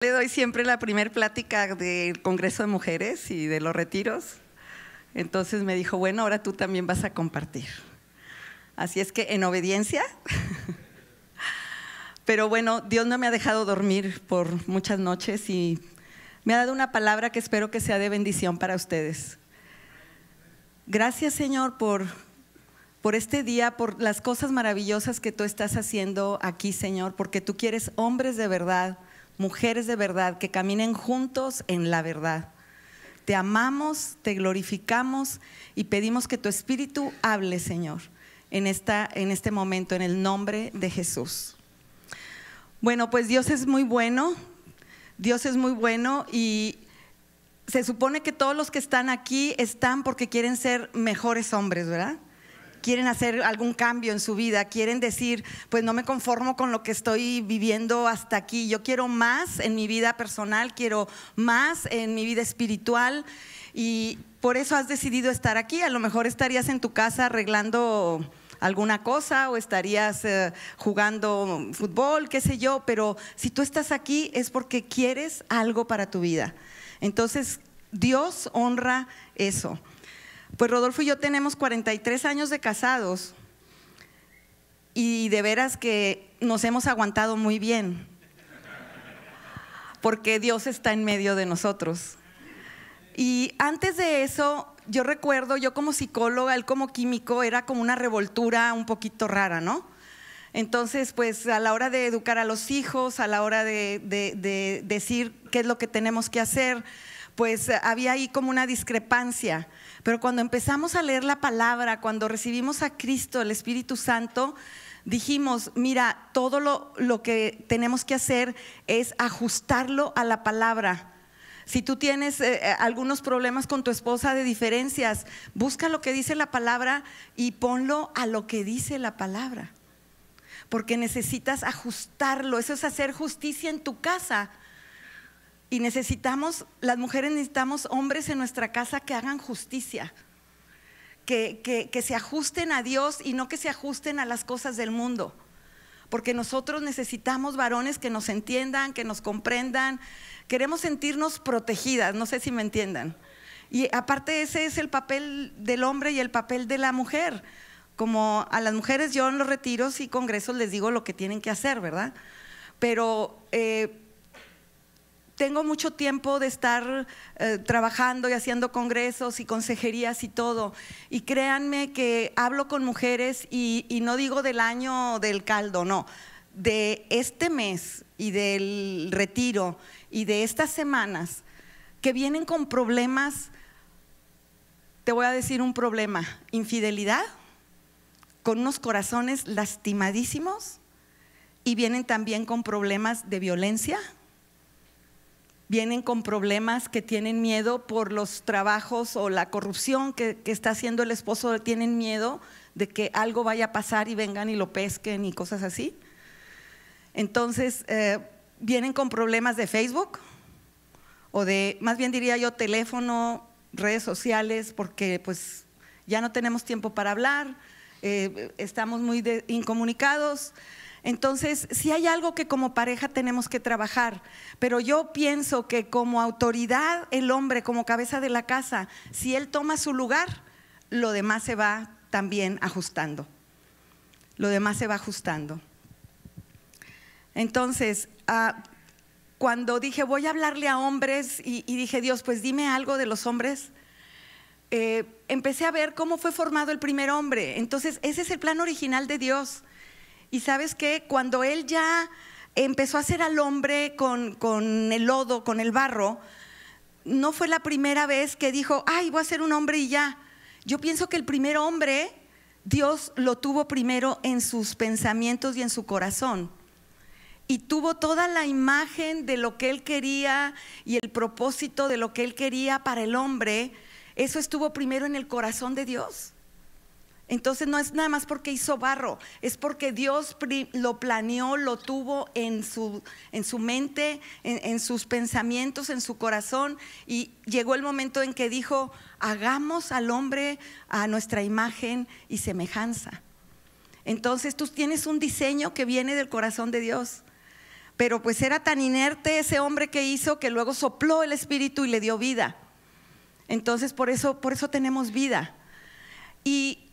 Le doy siempre la primer plática del Congreso de Mujeres y de los retiros. Entonces me dijo, bueno, ahora tú también vas a compartir. Así es que en obediencia. Pero bueno, Dios no me ha dejado dormir por muchas noches y me ha dado una palabra que espero que sea de bendición para ustedes. Gracias, Señor, por este día, por las cosas maravillosas que tú estás haciendo aquí, Señor, porque tú quieres hombres de verdad, mujeres de verdad, que caminen juntos en la verdad. Te amamos, te glorificamos y pedimos que tu Espíritu hable, Señor, en este momento, en el nombre de Jesús. Bueno, pues Dios es muy bueno y se supone que todos los que están aquí están porque quieren ser mejores hombres, ¿verdad? Quieren hacer algún cambio en su vida, quieren decir, pues no me conformo con lo que estoy viviendo hasta aquí, yo quiero más en mi vida personal, quiero más en mi vida espiritual y por eso has decidido estar aquí. A lo mejor estarías en tu casa arreglando alguna cosa o estarías jugando fútbol, qué sé yo, pero si tú estás aquí es porque quieres algo para tu vida. Entonces Dios honra eso. Pues Rodolfo y yo tenemos 43 años de casados y de veras que nos hemos aguantado muy bien porque Dios está en medio de nosotros. Y antes de eso, yo recuerdo, yo como psicóloga, él como químico, era como una revoltura un poquito rara, ¿no? Entonces, pues a la hora de educar a los hijos, a la hora de decir qué es lo que tenemos que hacer, pues había ahí como una discrepancia. Pero cuando empezamos a leer la palabra, cuando recibimos a Cristo, el Espíritu Santo, dijimos, mira, todo lo que tenemos que hacer es ajustarlo a la palabra. Si tú tienes algunos problemas con tu esposa de diferencias, busca lo que dice la palabra y ponlo a lo que dice la palabra. Porque necesitas ajustarlo, eso es hacer justicia en tu casa. Y las mujeres necesitamos hombres en nuestra casa que hagan justicia, que se ajusten a Dios y no que se ajusten a las cosas del mundo. Porque nosotros necesitamos varones que nos entiendan, que nos comprendan, queremos sentirnos protegidas, no sé si me entiendan. Y aparte ese es el papel del hombre y el papel de la mujer. Como a las mujeres yo en los retiros y congresos les digo lo que tienen que hacer, ¿verdad? Pero tengo mucho tiempo de estar trabajando y haciendo congresos y consejerías y todo. Y créanme que hablo con mujeres y no digo del año del caldo, no. De este mes y del retiro y de estas semanas que vienen con problemas, te voy a decir un problema, infidelidad, con unos corazones lastimadísimos y vienen también con problemas de violencia. Vienen con problemas que tienen miedo por los trabajos o la corrupción que está haciendo el esposo, tienen miedo de que algo vaya a pasar y vengan y lo pesquen y cosas así. Entonces, vienen con problemas de Facebook o de, más bien diría yo, teléfono, redes sociales, porque pues ya no tenemos tiempo para hablar, estamos muy incomunicados. Entonces, sí hay algo que como pareja tenemos que trabajar, pero yo pienso que como autoridad, el hombre como cabeza de la casa, si él toma su lugar, lo demás se va también ajustando. Lo demás se va ajustando. Entonces, cuando dije voy a hablarle a hombres y dije Dios, pues dime algo de los hombres, empecé a ver cómo fue formado el primer hombre. Entonces, ese es el plan original de Dios. Y ¿sabes qué? Cuando él ya empezó a hacer al hombre con el lodo, con el barro, no fue la primera vez que dijo, ay, voy a ser un hombre y ya. Yo pienso que el primer hombre, Dios lo tuvo primero en sus pensamientos y en su corazón. Y tuvo toda la imagen de lo que él quería y el propósito de lo que él quería para el hombre. Eso estuvo primero en el corazón de Dios. Entonces no es nada más porque hizo barro, es porque Dios lo planeó, lo tuvo en su mente, en sus pensamientos, en su corazón, y llegó el momento en que dijo, hagamos al hombre a nuestra imagen y semejanza. Entonces tú tienes un diseño que viene del corazón de Dios, pero pues era tan inerte ese hombre que hizo que luego sopló el espíritu y le dio vida. Entonces por eso tenemos vida. Y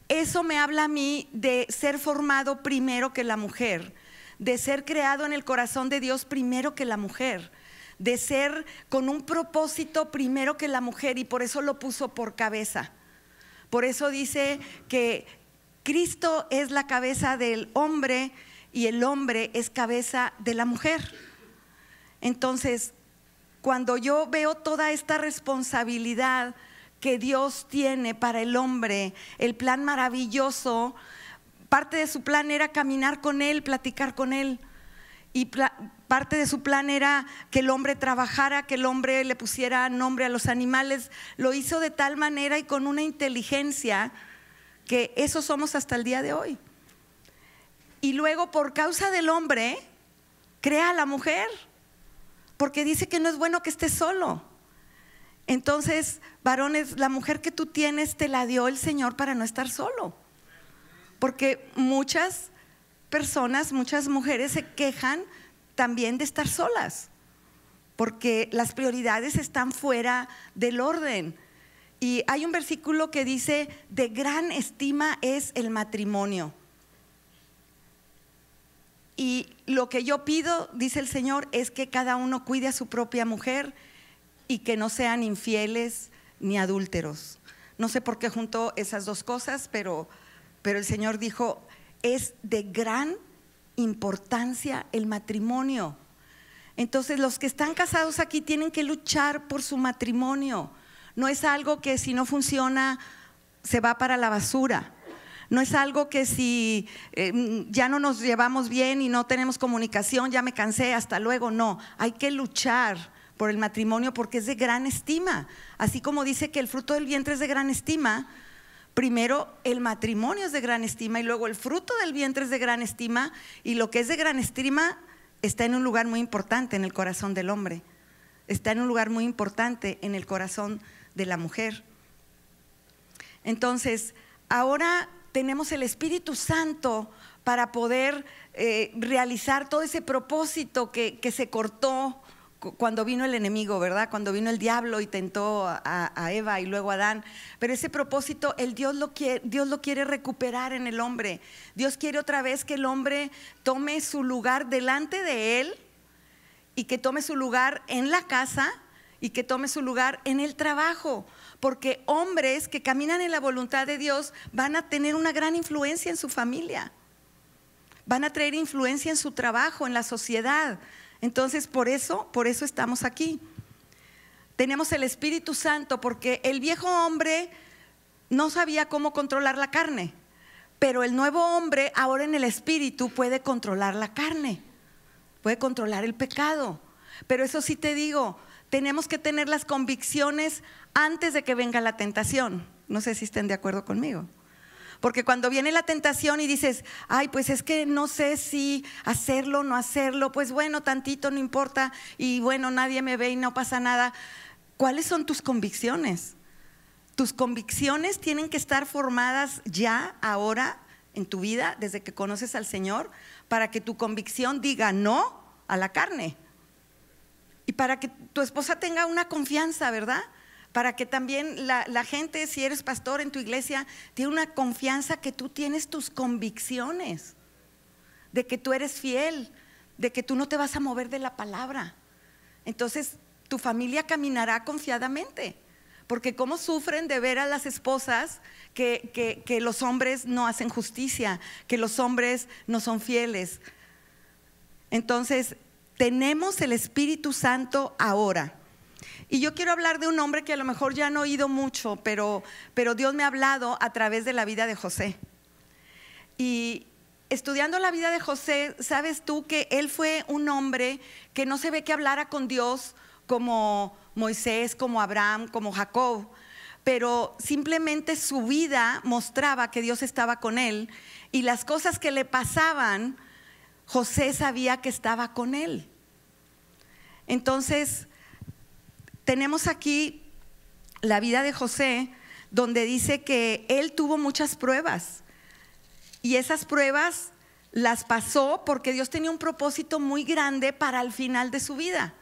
eso me habla a mí de ser formado primero que la mujer, de ser creado en el corazón de Dios primero que la mujer, de ser con un propósito primero que la mujer, y por eso lo puso por cabeza. Por eso dice que Cristo es la cabeza del hombre y el hombre es cabeza de la mujer. Entonces, cuando yo veo toda esta responsabilidad que Dios tiene para el hombre, el plan maravilloso, parte de su plan era caminar con Él, platicar con Él. Y parte de su plan era que el hombre trabajara, que el hombre le pusiera nombre a los animales. Lo hizo de tal manera y con una inteligencia que eso somos hasta el día de hoy. Y luego, por causa del hombre, crea a la mujer, porque dice que no es bueno que esté solo. Entonces, varones, la mujer que tú tienes te la dio el Señor para no estar solo. Porque muchas personas, muchas mujeres se quejan también de estar solas, porque las prioridades están fuera del orden. Y hay un versículo que dice: de gran estima es el matrimonio. Y lo que yo pido, dice el Señor, es que cada uno cuide a su propia mujer y que no sean infieles ni adúlteros. No sé por qué juntó esas dos cosas, pero el Señor dijo: es de gran importancia el matrimonio. Entonces, los que están casados aquí tienen que luchar por su matrimonio. No es algo que si no funciona se va para la basura. No es algo que si ya no nos llevamos bien y no tenemos comunicación, ya me cansé, hasta luego. No, hay que luchar por el matrimonio porque es de gran estima. Así como dice que el fruto del vientre es de gran estima, primero el matrimonio es de gran estima y luego el fruto del vientre es de gran estima, y lo que es de gran estima está en un lugar muy importante en el corazón del hombre, está en un lugar muy importante en el corazón de la mujer. Entonces, ahora tenemos el Espíritu Santo para poder realizar todo ese propósito que se cortó cuando vino el enemigo, ¿verdad? Cuando vino el diablo y tentó a Eva y luego a Adán. Pero ese propósito, Dios lo quiere recuperar en el hombre. Dios quiere otra vez que el hombre tome su lugar delante de Él, y que tome su lugar en la casa, y que tome su lugar en el trabajo. Porque hombres que caminan en la voluntad de Dios van a tener una gran influencia en su familia, van a traer influencia en su trabajo, en la sociedad. Entonces, por eso estamos aquí. Tenemos el Espíritu Santo porque el viejo hombre no sabía cómo controlar la carne, pero el nuevo hombre ahora en el Espíritu puede controlar la carne, puede controlar el pecado. Pero eso sí te digo, tenemos que tener las convicciones antes de que venga la tentación. No sé si estén de acuerdo conmigo. Porque cuando viene la tentación y dices: ay, pues es que no sé si hacerlo o no hacerlo, pues bueno, tantito, no importa, y bueno, nadie me ve y no pasa nada. ¿Cuáles son tus convicciones? Tus convicciones tienen que estar formadas ya, ahora, en tu vida, desde que conoces al Señor, para que tu convicción diga no a la carne. Y para que tu esposa tenga una confianza, ¿verdad? Para que también la gente, si eres pastor en tu iglesia, tiene una confianza que tú tienes tus convicciones, de que tú eres fiel, de que tú no te vas a mover de la palabra. Entonces tu familia caminará confiadamente, porque cómo sufren de ver a las esposas que los hombres no hacen justicia, que los hombres no son fieles. Entonces tenemos el Espíritu Santo ahora. Y yo quiero hablar de un hombre que a lo mejor ya han oído mucho, pero Dios me ha hablado a través de la vida de José. Y estudiando la vida de José, sabes tú que él fue un hombre que no se ve que hablara con Dios como Moisés, como Abraham, como Jacob, pero simplemente su vida mostraba que Dios estaba con él, y las cosas que le pasaban, José sabía que estaba con él. Entonces, tenemos aquí la vida de José, donde dice que él tuvo muchas pruebas, y esas pruebas las pasó porque Dios tenía un propósito muy grande para el final de su vida.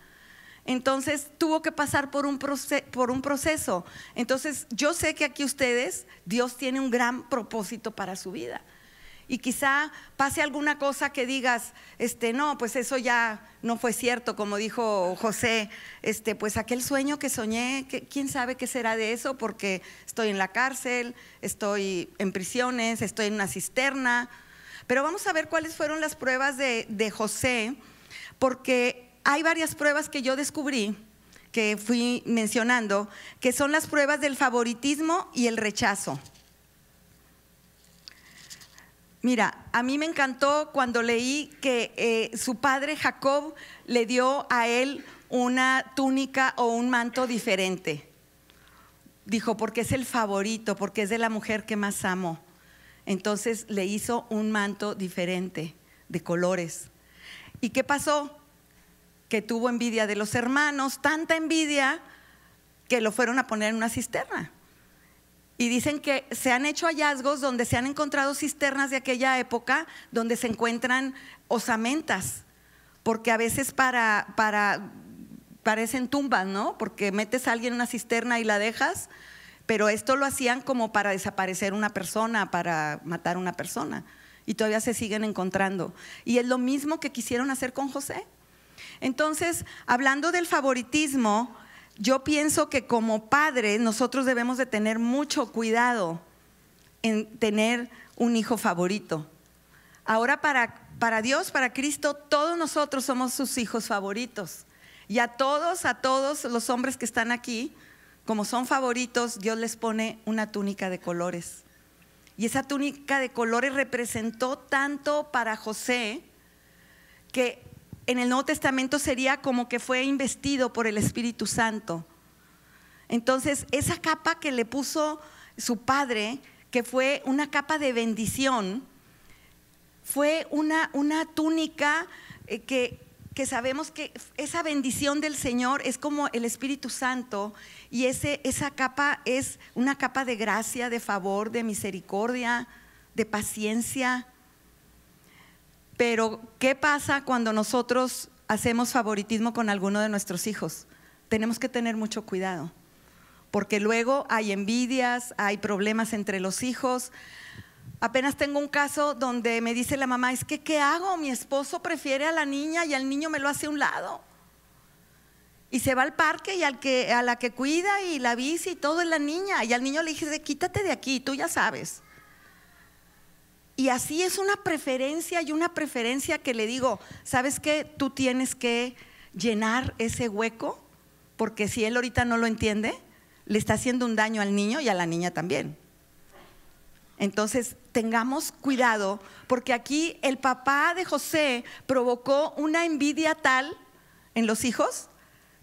Entonces tuvo que pasar por un proceso. Entonces yo sé que aquí ustedes, Dios tiene un gran propósito para su vida. Y quizá pase alguna cosa que digas, no, pues eso ya no fue cierto, como dijo José, pues aquel sueño que soñé, quién sabe qué será de eso, porque estoy en la cárcel, estoy en prisiones, estoy en una cisterna. Pero vamos a ver cuáles fueron las pruebas de José, porque hay varias pruebas que yo descubrí, que fui mencionando, que son las pruebas del favoritismo y el rechazo. Mira, a mí me encantó cuando leí que su padre Jacob le dio a él una túnica o un manto diferente. Dijo, porque es el favorito, porque es de la mujer que más amo. Entonces le hizo un manto diferente, de colores. ¿Y qué pasó? Que tuvo envidia de los hermanos, tanta envidia que lo fueron a poner en una cisterna. Y dicen que se han hecho hallazgos donde se han encontrado cisternas de aquella época donde se encuentran osamentas, porque a veces parecen tumbas, ¿no? Porque metes a alguien en una cisterna y la dejas, pero esto lo hacían como para desaparecer una persona, para matar a una persona, y todavía se siguen encontrando. Y es lo mismo que quisieron hacer con José. Entonces, hablando del favoritismo, yo pienso que como padres nosotros debemos de tener mucho cuidado en tener un hijo favorito. Ahora para Dios, para Cristo, todos nosotros somos sus hijos favoritos. Y a todos los hombres que están aquí, como son favoritos, Dios les pone una túnica de colores. Y esa túnica de colores representó tanto para José que en el Nuevo Testamento sería como que fue investido por el Espíritu Santo. Entonces, esa capa que le puso su padre, que fue una capa de bendición, fue una túnica que sabemos que esa bendición del Señor es como el Espíritu Santo, y esa capa es una capa de gracia, de favor, de misericordia, de paciencia. Pero, ¿qué pasa cuando nosotros hacemos favoritismo con alguno de nuestros hijos? Tenemos que tener mucho cuidado, porque luego hay envidias, hay problemas entre los hijos. Apenas tengo un caso donde me dice la mamá, es que ¿qué hago? Mi esposo prefiere a la niña y al niño me lo hace a un lado. Y se va al parque y a la que cuida y la bici y todo es la niña. Y al niño le dije, quítate de aquí, tú ya sabes. Y así es una preferencia y una preferencia que le digo, ¿sabes qué? Tú tienes que llenar ese hueco, porque si él ahorita no lo entiende, le está haciendo un daño al niño y a la niña también. Entonces, tengamos cuidado, porque aquí el papá de José provocó una envidia tal en los hijos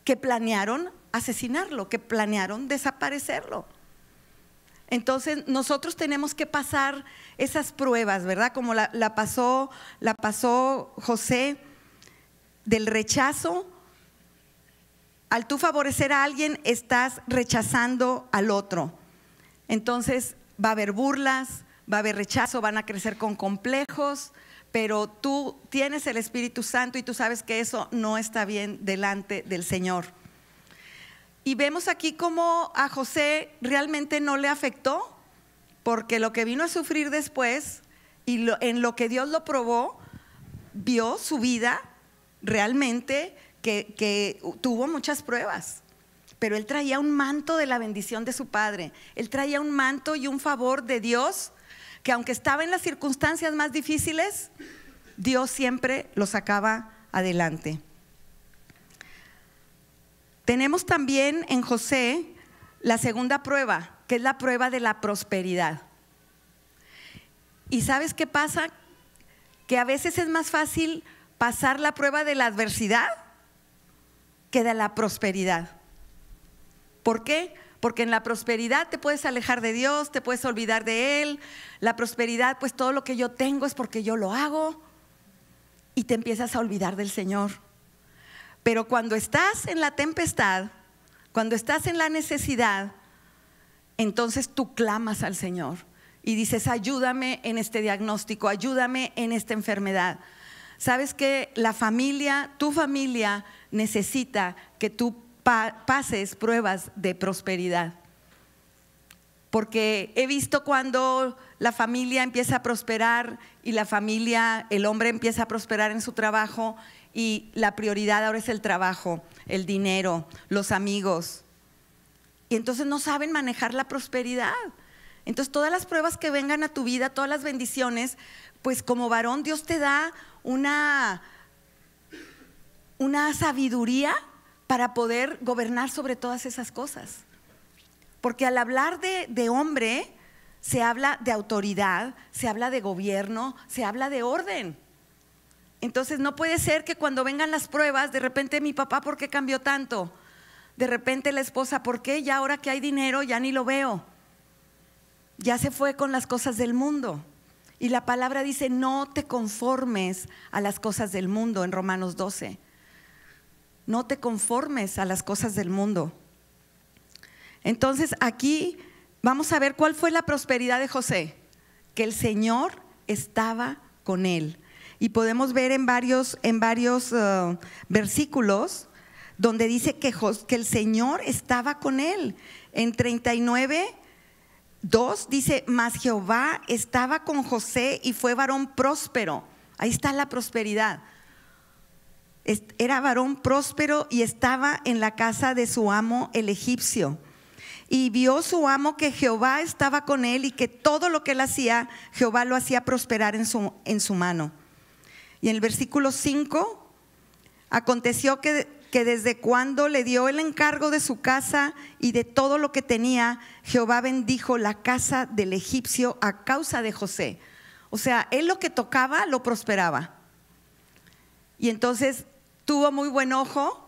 que planearon asesinarlo, que planearon desaparecerlo. Entonces nosotros tenemos que pasar esas pruebas, ¿verdad? Como la pasó José, del rechazo. Al tú favorecer a alguien, estás rechazando al otro. Entonces va a haber burlas, va a haber rechazo, van a crecer con complejos, pero tú tienes el Espíritu Santo y tú sabes que eso no está bien delante del Señor. Y vemos aquí cómo a José realmente no le afectó, porque lo que vino a sufrir después y en lo que Dios lo probó, vio su vida realmente que tuvo muchas pruebas. Pero él traía un manto de la bendición de su padre, él traía un manto y un favor de Dios, que aunque estaba en las circunstancias más difíciles, Dios siempre lo sacaba adelante. Tenemos también en José la segunda prueba, que es la prueba de la prosperidad. ¿Y sabes qué pasa? Que a veces es más fácil pasar la prueba de la adversidad que de la prosperidad. ¿Por qué? Porque en la prosperidad te puedes alejar de Dios, te puedes olvidar de Él. La prosperidad, pues todo lo que yo tengo es porque yo lo hago, y te empiezas a olvidar del Señor. Pero cuando estás en la tempestad, cuando estás en la necesidad, entonces tú clamas al Señor y dices, ayúdame en este diagnóstico, ayúdame en esta enfermedad. Sabes que la familia, tu familia necesita que tú pases pruebas de prosperidad. Porque he visto cuando la familia empieza a prosperar y la familia, el hombre empieza a prosperar en su trabajo y la prioridad ahora es el trabajo, el dinero, los amigos. Y entonces no saben manejar la prosperidad. Entonces todas las pruebas que vengan a tu vida, todas las bendiciones, pues como varón Dios te da una sabiduría para poder gobernar sobre todas esas cosas. Porque al hablar de hombre, se habla de autoridad, se habla de gobierno, se habla de orden. Entonces no puede ser que cuando vengan las pruebas, de repente mi papá, ¿por qué cambió tanto? De repente la esposa, ¿por qué? Ya ahora que hay dinero, ya ni lo veo. Ya se fue con las cosas del mundo. Y la palabra dice, no te conformes a las cosas del mundo, en Romanos 12. No te conformes a las cosas del mundo. Entonces aquí vamos a ver cuál fue la prosperidad de José, que el Señor estaba con él. Y podemos ver en varios versículos donde dice que el Señor estaba con él. En 39:2 dice, mas Jehová estaba con José y fue varón próspero. Ahí está la prosperidad. Era varón próspero y estaba en la casa de su amo el egipcio. Y vio su amo que Jehová estaba con él y que todo lo que él hacía, Jehová lo hacía prosperar en su mano. Y en el versículo 5, aconteció que desde cuando le dio el encargo de su casa y de todo lo que tenía, Jehová bendijo la casa del egipcio a causa de José. O sea, él lo que tocaba lo prosperaba. Y entonces tuvo muy buen ojo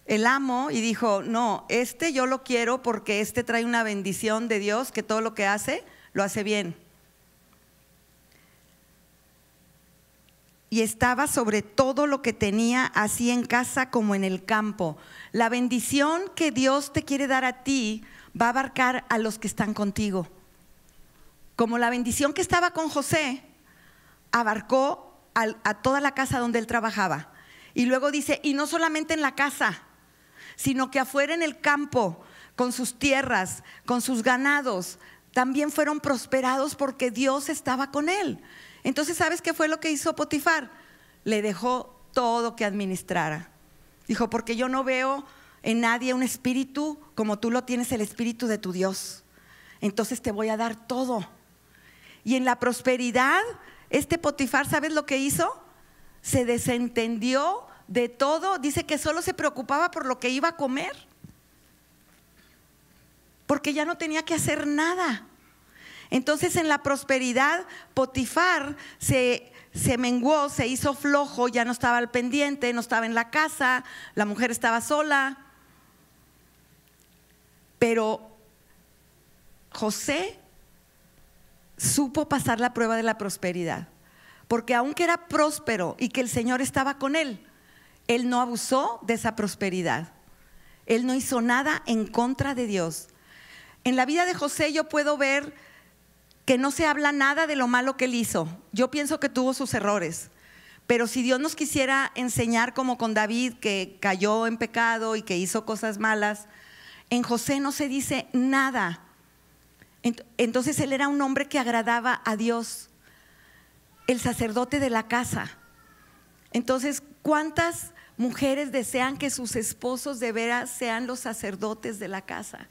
el amo y dijo, no, yo lo quiero porque trae una bendición de Dios, que todo lo que hace, lo hace bien. Y estaba sobre todo lo que tenía, así en casa como en el campo. La bendición que Dios te quiere dar a ti va a abarcar a los que están contigo. Como la bendición que estaba con José, abarcó a toda la casa donde él trabajaba. Y luego dice, y no solamente en la casa, sino que afuera en el campo, con sus tierras, con sus ganados, también fueron prosperados porque Dios estaba con él. Entonces, ¿sabes qué fue lo que hizo Potifar? Le dejó todo que administrara. Dijo, porque yo no veo en nadie un espíritu como tú lo tienes, el espíritu de tu Dios. Entonces te voy a dar todo. Y en la prosperidad, Potifar, ¿sabes lo que hizo? Se desentendió de todo. Dice que solo se preocupaba por lo que iba a comer, porque ya no tenía que hacer nada. Entonces en la prosperidad Potifar se menguó, se hizo flojo, ya no estaba al pendiente, no estaba en la casa, la mujer estaba sola. Pero José supo pasar la prueba de la prosperidad, porque aunque era próspero y que el Señor estaba con él, él no abusó de esa prosperidad. Él no hizo nada en contra de Dios. En la vida de José yo puedo ver que no se habla nada de lo malo que él hizo. Yo pienso que tuvo sus errores, pero si Dios nos quisiera enseñar como con David, que cayó en pecado y que hizo cosas malas, en José no se dice nada. Entonces él era un hombre que agradaba a Dios, el sacerdote de la casa. Entonces, ¿cuántas mujeres desean que sus esposos de veras sean los sacerdotes de la casa?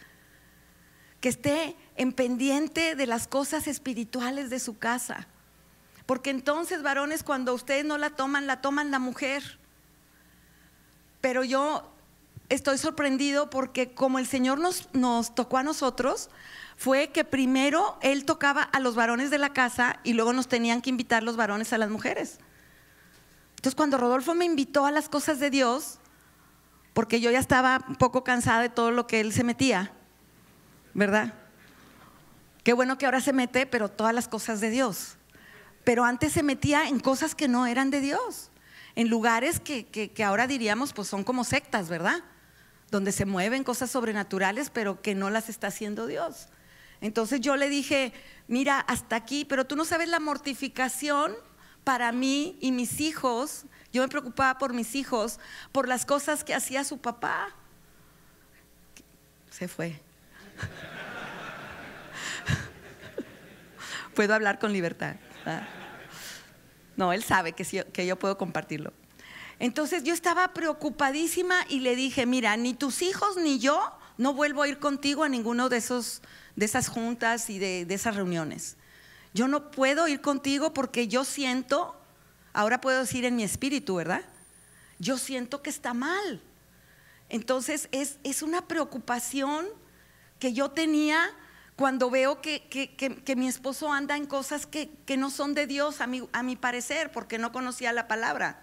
Que esté en pendiente de las cosas espirituales de su casa. Porque entonces, varones, cuando ustedes no la toman la mujer. Pero yo estoy sorprendido porque como el Señor nos tocó a nosotros, fue que primero Él tocaba a los varones de la casa y luego nos tenían que invitar los varones a las mujeres. Entonces cuando Rodolfo me invitó a las cosas de Dios, porque yo ya estaba un poco cansada de todo lo que él se metía, ¿verdad? Qué bueno que ahora se mete, pero todas las cosas de Dios. Pero antes se metía en cosas que no eran de Dios, en lugares que ahora diríamos pues son como sectas, ¿verdad? Donde se mueven cosas sobrenaturales, pero que no las está haciendo Dios. Entonces yo le dije, mira, hasta aquí, pero tú no sabes la mortificación para mí y mis hijos. Yo me preocupaba por mis hijos, por las cosas que hacía su papá. Se fue. Puedo hablar con libertad. No, él sabe que yo puedo compartirlo. Entonces yo estaba preocupadísima y le dije, mira, ni tus hijos ni yo no vuelvo a ir contigo a ninguno de esas juntas y de esas reuniones. Yo no puedo ir contigo porque yo siento, ahora puedo decir en mi espíritu, ¿verdad? Yo siento que está mal. Entonces es una preocupación que yo tenía cuando veo que mi esposo anda en cosas que no son de Dios, a mi parecer, porque no conocía la palabra.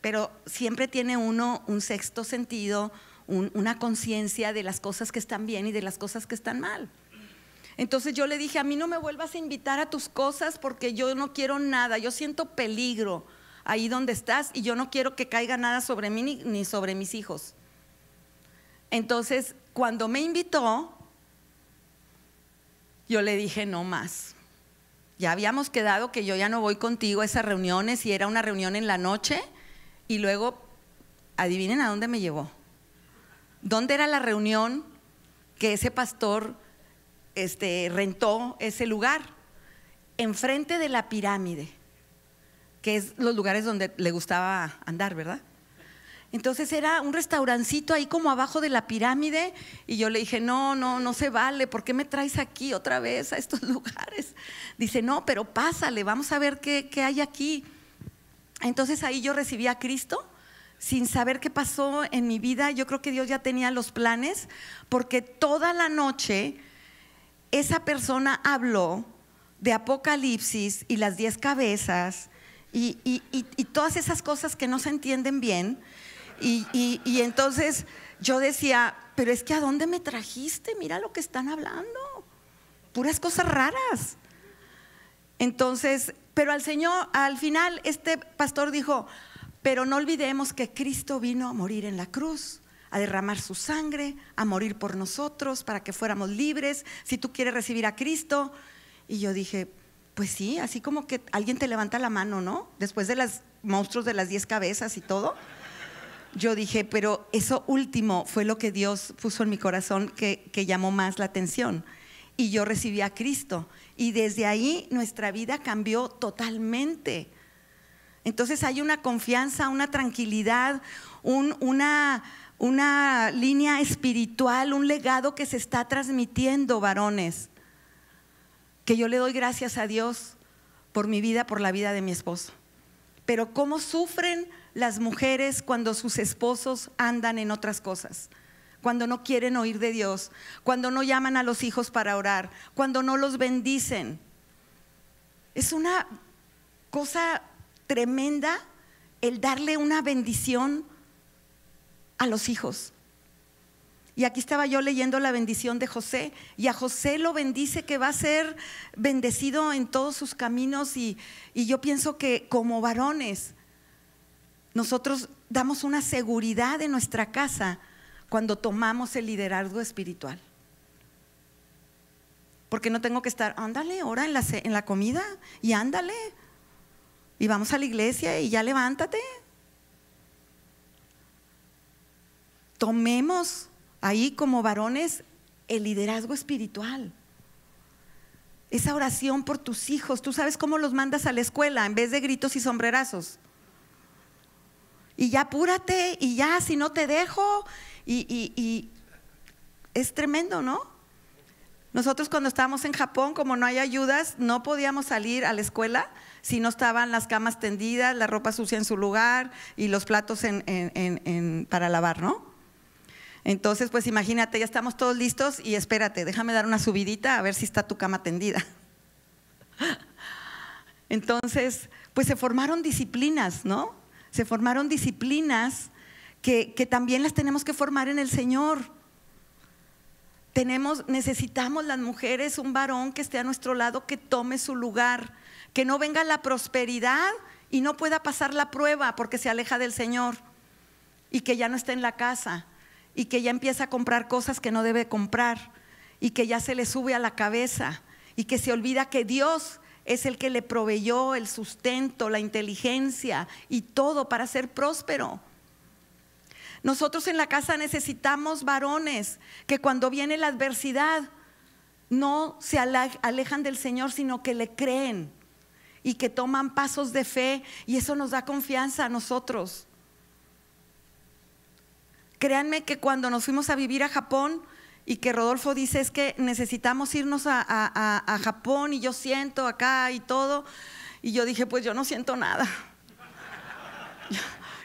Pero siempre tiene uno un sexto sentido, una conciencia de las cosas que están bien y de las cosas que están mal. Entonces yo le dije, a mí no me vuelvas a invitar a tus cosas porque yo no quiero nada, yo siento peligro ahí donde estás y yo no quiero que caiga nada sobre mí ni sobre mis hijos. Entonces cuando me invitó, yo le dije, no más. Ya habíamos quedado que yo ya no voy contigo a esas reuniones y era una reunión en la noche y luego, adivinen a dónde me llevó. ¿Dónde era la reunión que ese pastor rentó ese lugar? Enfrente de la pirámide, que es los lugares donde le gustaba andar, ¿verdad? Entonces era un restaurancito ahí como abajo de la pirámide y yo le dije, no se vale, ¿por qué me traes aquí otra vez a estos lugares? Dice, no, pero pásale, vamos a ver qué hay aquí. Entonces ahí yo recibí a Cristo sin saber qué pasó en mi vida. Yo creo que Dios ya tenía los planes, porque toda la noche esa persona habló de Apocalipsis y las 10 cabezas y todas esas cosas que no se entienden bien. Y entonces yo decía, pero es que ¿a dónde me trajiste? Mira lo que están hablando, puras cosas raras. Entonces, pero al final este pastor dijo, pero no olvidemos que Cristo vino a morir en la cruz, a derramar su sangre, a morir por nosotros para que fuéramos libres. Si tú quieres recibir a Cristo. Y yo dije, pues sí, así como que alguien te levanta la mano, ¿no? Después de los monstruos de las 10 cabezas y todo. Yo dije, pero eso último fue lo que Dios puso en mi corazón que llamó más la atención. Y yo recibí a Cristo. Y desde ahí nuestra vida cambió totalmente. Entonces hay una confianza, una tranquilidad, una línea espiritual, un legado que se está transmitiendo, varones. Que yo le doy gracias a Dios por mi vida, por la vida de mi esposo. Pero cómo sufren las mujeres cuando sus esposos andan en otras cosas, cuando no quieren oír de Dios, cuando no llaman a los hijos para orar, cuando no los bendicen. Es una cosa tremenda el darle una bendición a los hijos. Y aquí estaba yo leyendo la bendición de José, y a José lo bendice que va a ser bendecido en todos sus caminos, y yo pienso que como varones nosotros damos una seguridad en nuestra casa cuando tomamos el liderazgo espiritual. Porque no tengo que estar, ándale, ora en la comida y ándale, y vamos a la iglesia y ya levántate. Tomemos ahí como varones el liderazgo espiritual. Esa oración por tus hijos, tú sabes cómo los mandas a la escuela en vez de gritos y sombrerazos. Y ya apúrate, y ya si no te dejo, y es tremendo, ¿no? Nosotros cuando estábamos en Japón, como no hay ayudas, no podíamos salir a la escuela si no estaban las camas tendidas, la ropa sucia en su lugar y los platos para lavar, ¿no? Entonces, pues imagínate, ya estamos todos listos y espérate, déjame dar una subidita a ver si está tu cama tendida. Entonces, pues se formaron disciplinas, ¿no? Se formaron disciplinas que también las tenemos que formar en el Señor. Necesitamos las mujeres un varón que esté a nuestro lado, que tome su lugar, que no venga la prosperidad y no pueda pasar la prueba porque se aleja del Señor, y que ya no esté en la casa y que ya empieza a comprar cosas que no debe comprar y que ya se le sube a la cabeza y que se olvida que Dios es el que le proveyó el sustento, la inteligencia y todo para ser próspero. Nosotros en la casa necesitamos varones que cuando viene la adversidad no se alejan del Señor, sino que le creen y que toman pasos de fe, y eso nos da confianza a nosotros. Créanme que cuando nos fuimos a vivir a Japón y que Rodolfo dice es que necesitamos irnos a Japón y yo siento acá y todo, y yo dije pues yo no siento nada.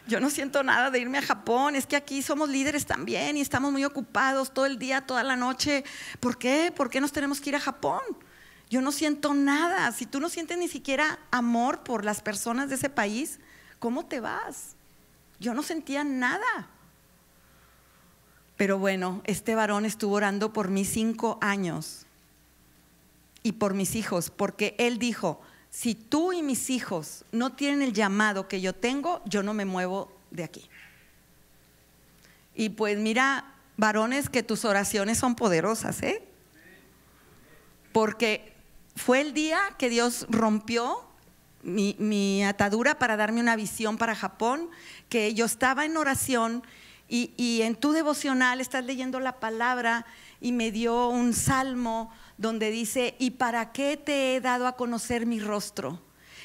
Yo no siento nada de irme a Japón, es que aquí somos líderes también y estamos muy ocupados todo el día, toda la noche. ¿Por qué? ¿Por qué nos tenemos que ir a Japón? Yo no siento nada. Si tú no sientes ni siquiera amor por las personas de ese país, ¿cómo te vas? Yo no sentía nada. Pero bueno, este varón estuvo orando por mí 5 años y por mis hijos, porque él dijo: si tú y mis hijos no tienen el llamado que yo tengo, yo no me muevo de aquí. Y pues mira, varones, que tus oraciones son poderosas, ¿eh? Porque fue el día que Dios rompió mi atadura para darme una visión para Japón, que yo estaba en oración y en tu devocional estás leyendo la palabra y me dio un salmo donde dice: ¿y para qué te he dado a conocer mi rostro?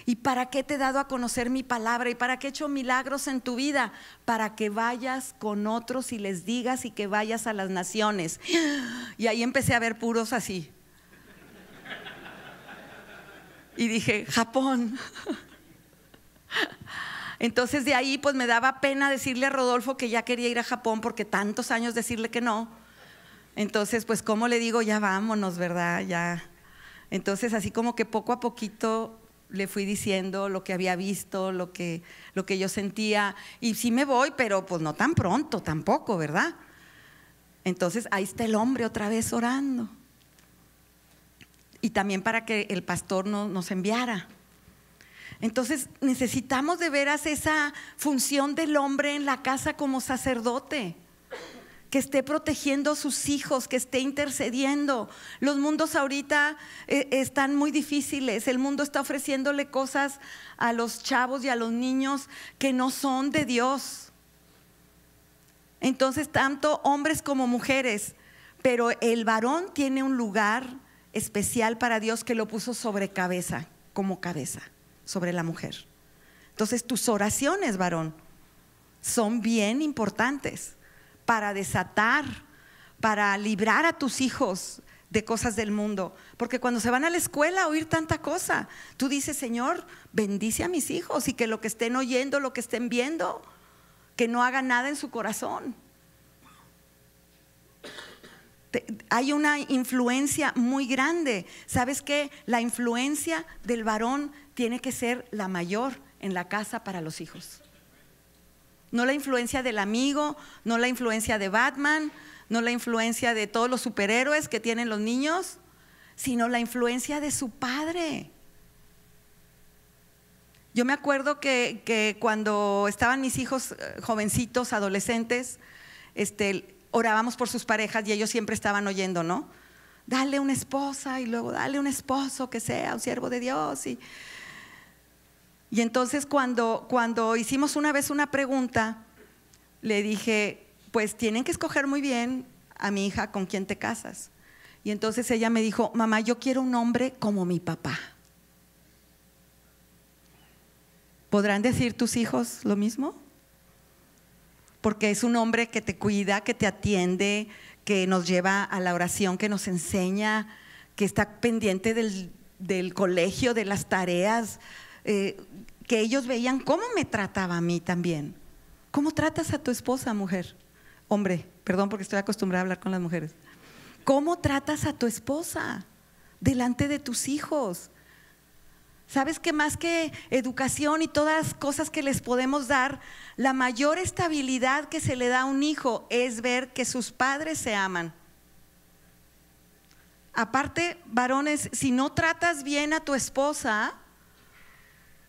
¿Y para qué te he dado a conocer mi palabra? ¿Y para qué he hecho milagros en tu vida? Para que vayas con otros y les digas, y que vayas a las naciones. Y ahí empecé a ver puros así. Y dije: Japón. Entonces de ahí pues me daba pena decirle a Rodolfo que ya quería ir a Japón, porque tantos años decirle que no. Entonces pues ¿cómo le digo? Ya vámonos, ¿verdad? Ya. Entonces así como que poco a poquito le fui diciendo lo que había visto, lo que yo sentía. Y sí me voy, pero pues no tan pronto tampoco, ¿verdad? Entonces ahí está el hombre otra vez orando. Y también para que el pastor nos enviara. Entonces necesitamos de veras esa función del hombre en la casa como sacerdote, que esté protegiendo a sus hijos, que esté intercediendo. Los mundos ahorita están muy difíciles. El mundo está ofreciéndole cosas a los chavos y a los niños que no son de Dios. Entonces tanto hombres como mujeres, pero el varón tiene un lugar especial para Dios, que lo puso sobre cabeza, como cabeza sobre la mujer. Entonces tus oraciones, varón, son bien importantes para desatar, para librar a tus hijos de cosas del mundo. Porque cuando se van a la escuela a oír tanta cosa, tú dices: Señor, bendice a mis hijos, y que lo que estén oyendo, lo que estén viendo, que no haga nada en su corazón. Hay una influencia muy grande. ¿Sabes qué? La influencia del varón tiene que ser la mayor en la casa para los hijos. No la influencia del amigo, no la influencia de Batman, no la influencia de todos los superhéroes que tienen los niños, sino la influencia de su padre. Yo me acuerdo que cuando estaban mis hijos jovencitos, adolescentes, orábamos por sus parejas y ellos siempre estaban oyendo, ¿no? Dale una esposa y luego dale un esposo que sea un siervo de Dios. Y entonces cuando hicimos una vez una pregunta, le dije: pues tienen que escoger muy bien a mi hija con quién te casas. Y entonces ella me dijo: mamá, yo quiero un hombre como mi papá. ¿Podrán decir tus hijos lo mismo? Porque es un hombre que te cuida, que te atiende, que nos lleva a la oración, que nos enseña, que está pendiente del colegio, de las tareas, que ellos veían cómo me trataba a mí también. ¿Cómo tratas a tu esposa, mujer? Hombre, perdón, porque estoy acostumbrada a hablar con las mujeres. ¿Cómo tratas a tu esposa delante de tus hijos? ¿Sabes que más que educación y todas las cosas que les podemos dar, la mayor estabilidad que se le da a un hijo es ver que sus padres se aman? Aparte, varones, si no tratas bien a tu esposa,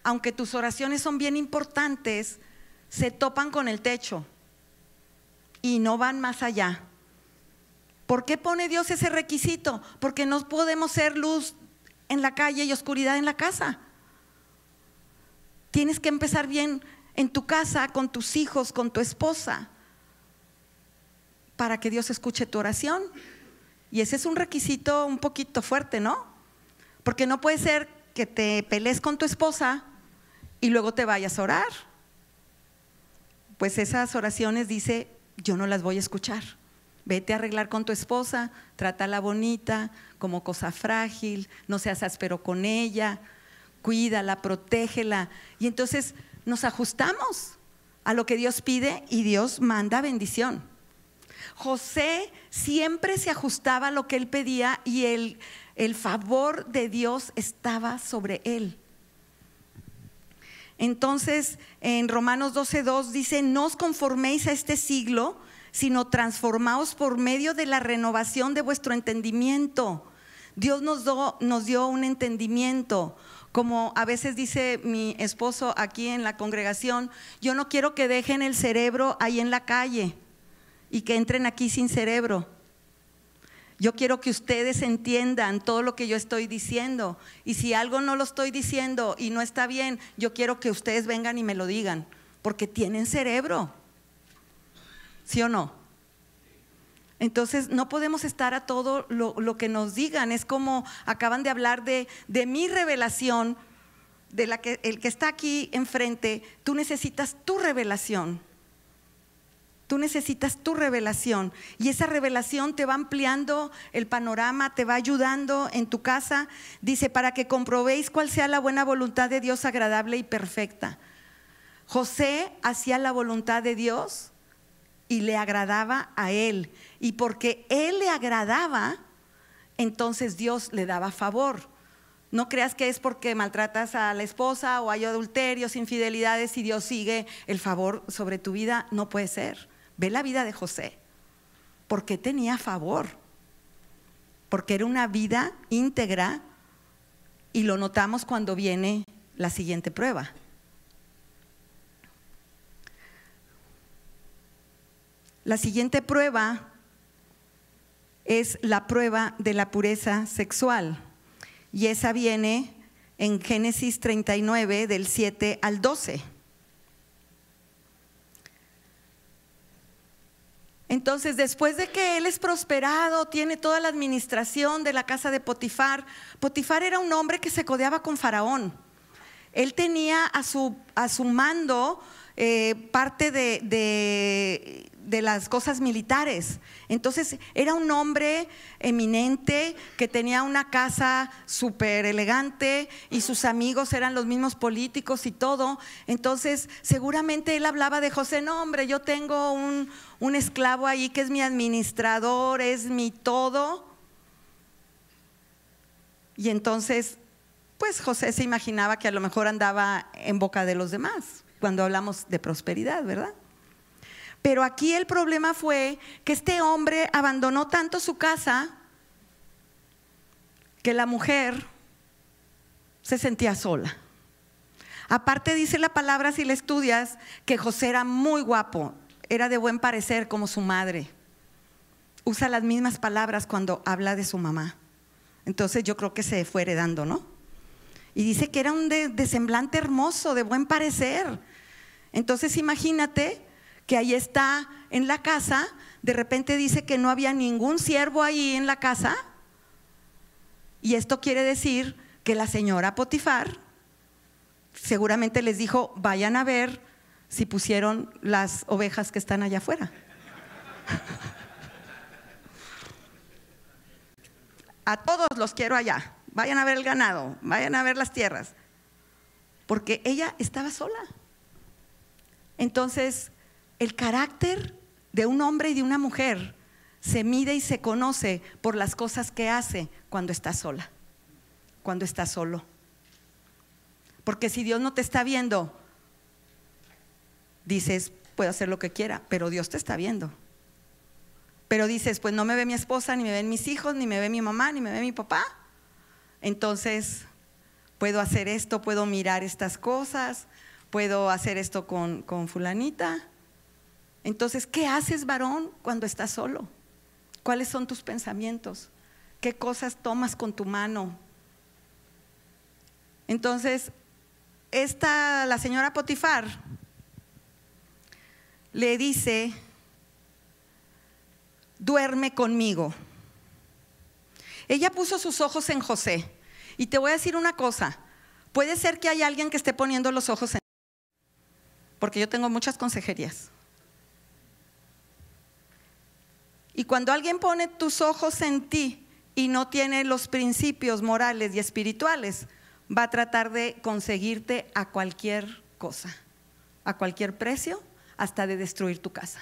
aunque tus oraciones son bien importantes, se topan con el techo y no van más allá. ¿Por qué pone Dios ese requisito? Porque no podemos ser luz en la calle y oscuridad en la casa. Tienes que empezar bien en tu casa, con tus hijos, con tu esposa, para que Dios escuche tu oración. Y ese es un requisito un poquito fuerte, ¿no? Porque no puede ser que te pelees con tu esposa y luego te vayas a orar. Pues esas oraciones, dice, yo no las voy a escuchar. Vete a arreglar con tu esposa, trátala bonita, como cosa frágil, no seas áspero con ella, cuídala, protégela. Y entonces nos ajustamos a lo que Dios pide y Dios manda bendición. José siempre se ajustaba a lo que él pedía y el favor de Dios estaba sobre él. Entonces en Romanos 12:2 dice: no os conforméis a este siglo, sino transformaos por medio de la renovación de vuestro entendimiento. Dios nos dio un entendimiento. Como a veces dice mi esposo aquí en la congregación, yo no quiero que dejen el cerebro ahí en la calle y que entren aquí sin cerebro. Yo quiero que ustedes entiendan todo lo que yo estoy diciendo, y si algo no lo estoy diciendo y no está bien, yo quiero que ustedes vengan y me lo digan, porque tienen cerebro. ¿Sí o no? Entonces no podemos estar a todo lo que nos digan. Es como acaban de hablar de mi revelación, de la que el que está aquí enfrente. Tú necesitas tu revelación. Tú necesitas tu revelación, y esa revelación te va ampliando el panorama, te va ayudando en tu casa. Dice: para que comprobéis cuál sea la buena voluntad de Dios, agradable y perfecta. José hacía la voluntad de Dios y le agradaba a él, y porque él le agradaba, entonces Dios le daba favor. No creas que es porque maltratas a la esposa o hay adulterios, infidelidades y Dios sigue el favor sobre tu vida. No puede ser. Ve la vida de José, porque tenía favor, porque era una vida íntegra, y lo notamos cuando viene la siguiente prueba. La siguiente prueba es la prueba de la pureza sexual, y esa viene en Génesis 39 del 7 al 12. Entonces, después de que él es prosperado, tiene toda la administración de la casa de Potifar. Potifar era un hombre que se codeaba con Faraón. Él tenía a su mando parte de las cosas militares. Entonces era un hombre eminente que tenía una casa súper elegante, y sus amigos eran los mismos políticos y todo. Entonces seguramente él hablaba de José: no, hombre, yo tengo un esclavo ahí que es mi administrador, es mi todo. Y entonces pues José se imaginaba que a lo mejor andaba en boca de los demás, cuando hablamos de prosperidad, ¿verdad? Pero aquí el problema fue que este hombre abandonó tanto su casa que la mujer se sentía sola. Aparte, dice la palabra, si la estudias, que José era muy guapo, era de buen parecer como su madre. Usa las mismas palabras cuando habla de su mamá. Entonces yo creo que se fue heredando, ¿no? Y dice que era un de semblante hermoso, de buen parecer. Entonces imagínate que ahí está en la casa. De repente dice que no había ningún siervo ahí en la casa, y esto quiere decir que la señora Potifar seguramente les dijo: vayan a ver si pusieron las ovejas que están allá afuera. A todos los quiero allá, vayan a ver el ganado, vayan a ver las tierras, porque ella estaba sola. Entonces el carácter de un hombre y de una mujer se mide y se conoce por las cosas que hace cuando está sola, cuando está solo. Porque si Dios no te está viendo, dices: puedo hacer lo que quiera, pero Dios te está viendo. Pero dices: pues no me ve mi esposa, ni me ven mis hijos, ni me ve mi mamá, ni me ve mi papá. Entonces puedo hacer esto, puedo mirar estas cosas, puedo hacer esto con fulanita. Entonces, ¿qué haces, varón, cuando estás solo? ¿Cuáles son tus pensamientos? ¿Qué cosas tomas con tu mano? Entonces, la señora Potifar le dice: duerme conmigo. Ella puso sus ojos en José. Y te voy a decir una cosa, puede ser que haya alguien que esté poniendo los ojos en ti, porque yo tengo muchas consejerías. Y cuando alguien pone tus ojos en ti y no tiene los principios morales y espirituales, va a tratar de conseguirte a cualquier cosa, a cualquier precio, hasta de destruir tu casa.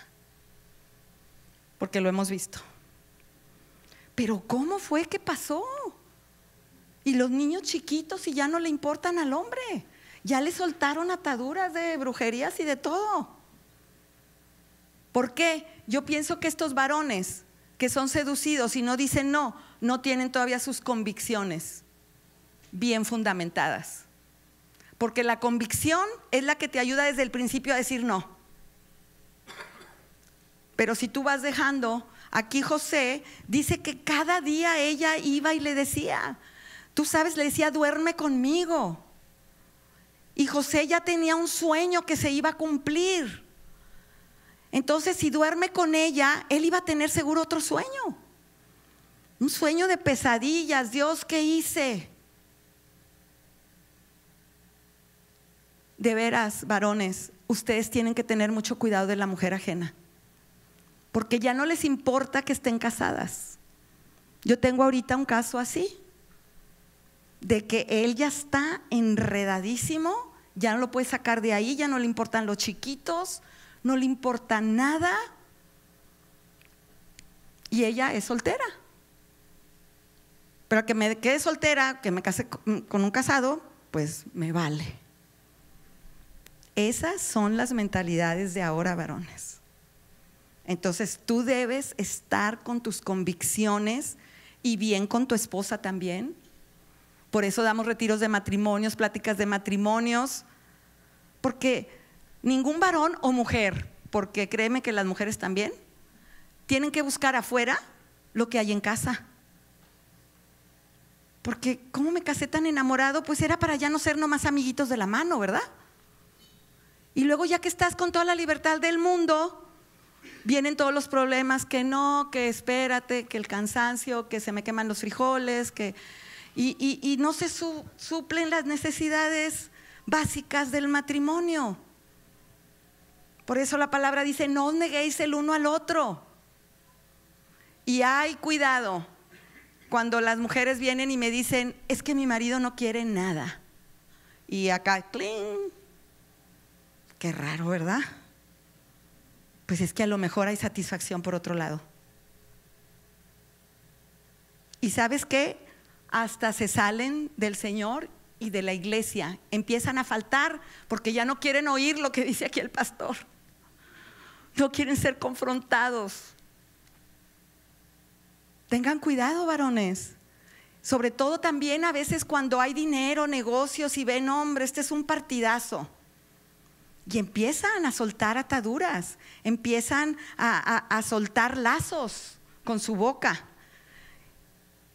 Porque lo hemos visto. Pero ¿cómo fue que pasó? Y los niños chiquitos, y ya no le importan al hombre, ya le soltaron ataduras de brujerías y de todo. ¿Por qué? Yo pienso que estos varones que son seducidos y no dicen no, no tienen todavía sus convicciones bien fundamentadas. Porque la convicción es la que te ayuda desde el principio a decir no. Pero si tú vas dejando, aquí José dice que cada día ella iba y le decía, tú sabes, le decía, duerme conmigo. Y José ya tenía un sueño que se iba a cumplir. Entonces, si duerme con ella, él iba a tener seguro otro sueño. Un sueño de pesadillas. Dios, ¿qué hice? De veras, varones, ustedes tienen que tener mucho cuidado de la mujer ajena, porque ya no les importa que estén casadas. Yo tengo ahorita un caso así, de que él ya está enredadísimo, ya no lo puede sacar de ahí, ya no le importan los chiquitos, no le importa nada, y ella es soltera. Pero que me quede soltera, que me case con un casado, pues me vale. Esas son las mentalidades de ahora, varones. Entonces tú debes estar con tus convicciones y bien con tu esposa también. Por eso damos retiros de matrimonios, pláticas de matrimonios, porque ningún varón o mujer, porque créeme que las mujeres también, tienen que buscar afuera lo que hay en casa. Porque ¿cómo me casé tan enamorado? Pues era para ya no ser nomás amiguitos de la mano, ¿verdad? Y luego ya que estás con toda la libertad del mundo, vienen todos los problemas, que no, que espérate, que el cansancio, que se me queman los frijoles, y no se suplen las necesidades básicas del matrimonio. Por eso la palabra dice, no os neguéis el uno al otro. Y hay cuidado cuando las mujeres vienen y me dicen, es que mi marido no quiere nada. Y acá, ¡cling! Qué raro, ¿verdad? Pues es que a lo mejor hay satisfacción por otro lado. ¿Y sabes qué? Hasta se salen del Señor y de la iglesia, empiezan a faltar porque ya no quieren oír lo que dice aquí el pastor. No quieren ser confrontados. Tengan cuidado, varones. Sobre todo también a veces cuando hay dinero, negocios y ven, hombre, este es un partidazo. Y empiezan a soltar ataduras, empiezan a soltar lazos con su boca.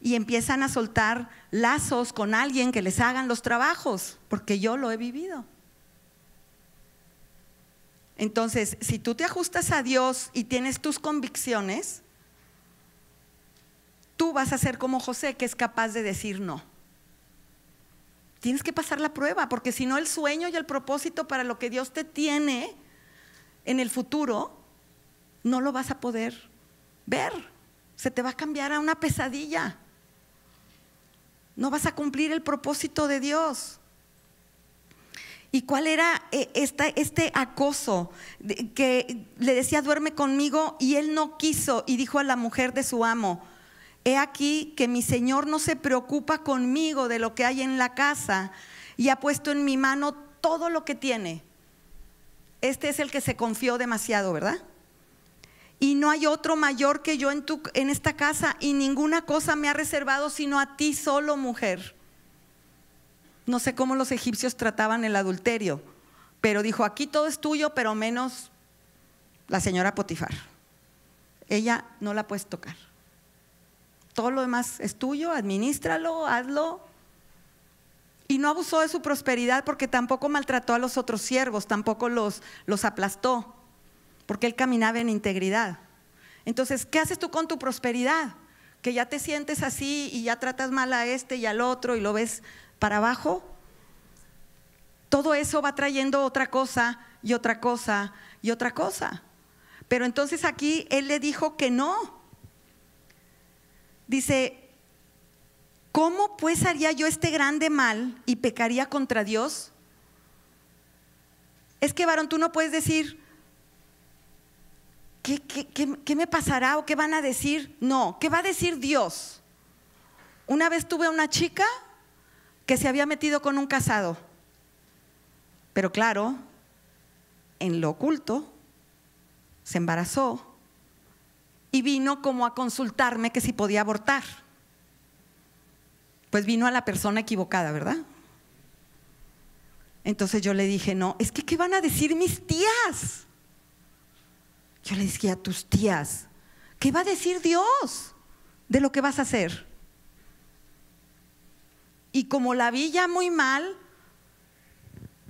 Y empiezan a soltar lazos con alguien que les hagan los trabajos, porque yo lo he vivido. Entonces, si tú te ajustas a Dios y tienes tus convicciones, tú vas a ser como José, que es capaz de decir no. Tienes que pasar la prueba, porque si no el sueño y el propósito para lo que Dios te tiene en el futuro, no lo vas a poder ver. Se te va a cambiar a una pesadilla. No vas a cumplir el propósito de Dios. ¿Y cuál era este acoso? Que le decía, duerme conmigo, y él no quiso, y dijo a la mujer de su amo, he aquí que mi Señor no se preocupa conmigo de lo que hay en la casa, y ha puesto en mi mano todo lo que tiene. Este es el que se confió demasiado, ¿verdad? Y no hay otro mayor que yo en esta casa, y ninguna cosa me ha reservado sino a ti solo, mujer. No sé cómo los egipcios trataban el adulterio, pero dijo, aquí todo es tuyo, pero menos la señora Potifar. Ella no la puedes tocar. todo lo demás es tuyo, administralo, hazlo. Y no abusó de su prosperidad porque tampoco maltrató a los otros siervos, tampoco los aplastó, porque él caminaba en integridad. Entonces, ¿qué haces tú con tu prosperidad? Que ya te sientes así y ya tratas mal a este y al otro y lo ves para abajo. Todo eso va trayendo otra cosa y otra cosa y otra cosa. Pero entonces aquí él le dijo que no. Dice, ¿cómo pues haría yo este grande mal y pecaría contra Dios? Es que, varón, tú no puedes decir, ¿qué me pasará o qué van a decir? No, ¿qué va a decir Dios? Una vez tuve una chica que se había metido con un casado, pero claro, en lo oculto, se embarazó y vino como a consultarme que si podía abortar. Pues vino a la persona equivocada, ¿verdad? Entonces yo le dije, no, es que ¿qué van a decir mis tías? Yo le dije a tus tías, ¿qué va a decir Dios de lo que vas a hacer? Y como la vi ya muy mal,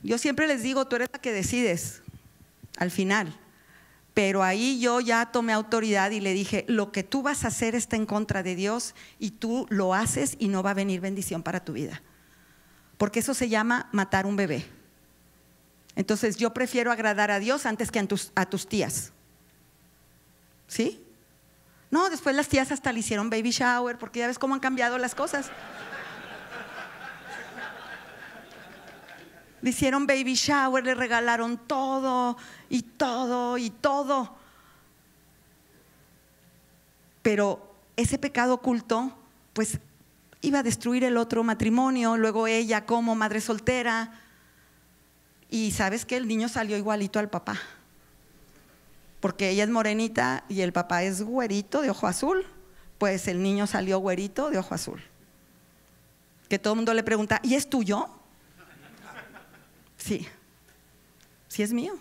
yo siempre les digo, tú eres la que decides al final. Pero ahí yo ya tomé autoridad y le dije, lo que tú vas a hacer está en contra de Dios y tú lo haces y no va a venir bendición para tu vida. Porque eso se llama matar un bebé. Entonces yo prefiero agradar a Dios antes que a tus tías. ¿Sí? No, después las tías hasta le hicieron baby shower, porque ya ves cómo han cambiado las cosas. Le hicieron baby shower, le regalaron todo y todo y todo. Pero ese pecado oculto, pues iba a destruir el otro matrimonio, luego ella como madre soltera. Y ¿sabes qué? El niño salió igualito al papá. Porque ella es morenita y el papá es güerito de ojo azul, pues el niño salió güerito de ojo azul. Que todo el mundo le pregunta, ¿y es tuyo? Sí, sí es mío.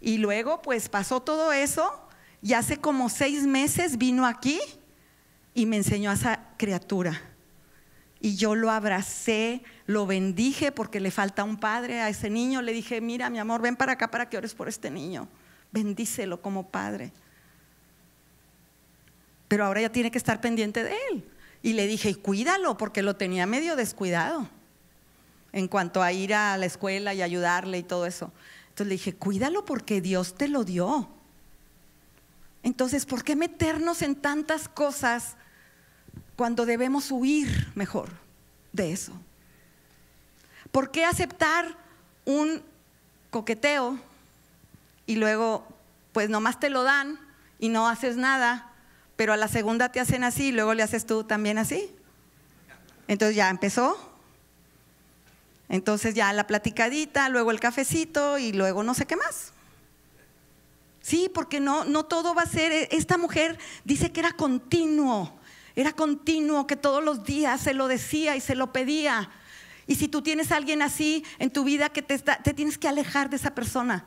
Y luego pues pasó todo eso y hace como 6 meses vino aquí y me enseñó a esa criatura. Y yo lo abracé, lo bendije porque le falta un padre a ese niño. Le dije, mira mi amor, ven para acá para que ores por este niño. Bendícelo como padre. Pero ahora ya tiene que estar pendiente de él. Y le dije, y cuídalo, porque lo tenía medio descuidado en cuanto a ir a la escuela y ayudarle y todo eso. Entonces le dije, cuídalo porque Dios te lo dio. Entonces, ¿por qué meternos en tantas cosas cuando debemos huir mejor de eso? ¿Por qué aceptar un coqueteo y luego pues nomás te lo dan y no haces nada, pero a la segunda te hacen así y luego le haces tú también así? Entonces ya empezó. Entonces ya la platicadita, luego el cafecito y luego no sé qué más. Sí, porque no todo va a ser. Esta mujer dice que era continuo, que todos los días se lo decía y se lo pedía. Y si tú tienes a alguien así en tu vida, que te tienes que alejar de esa persona.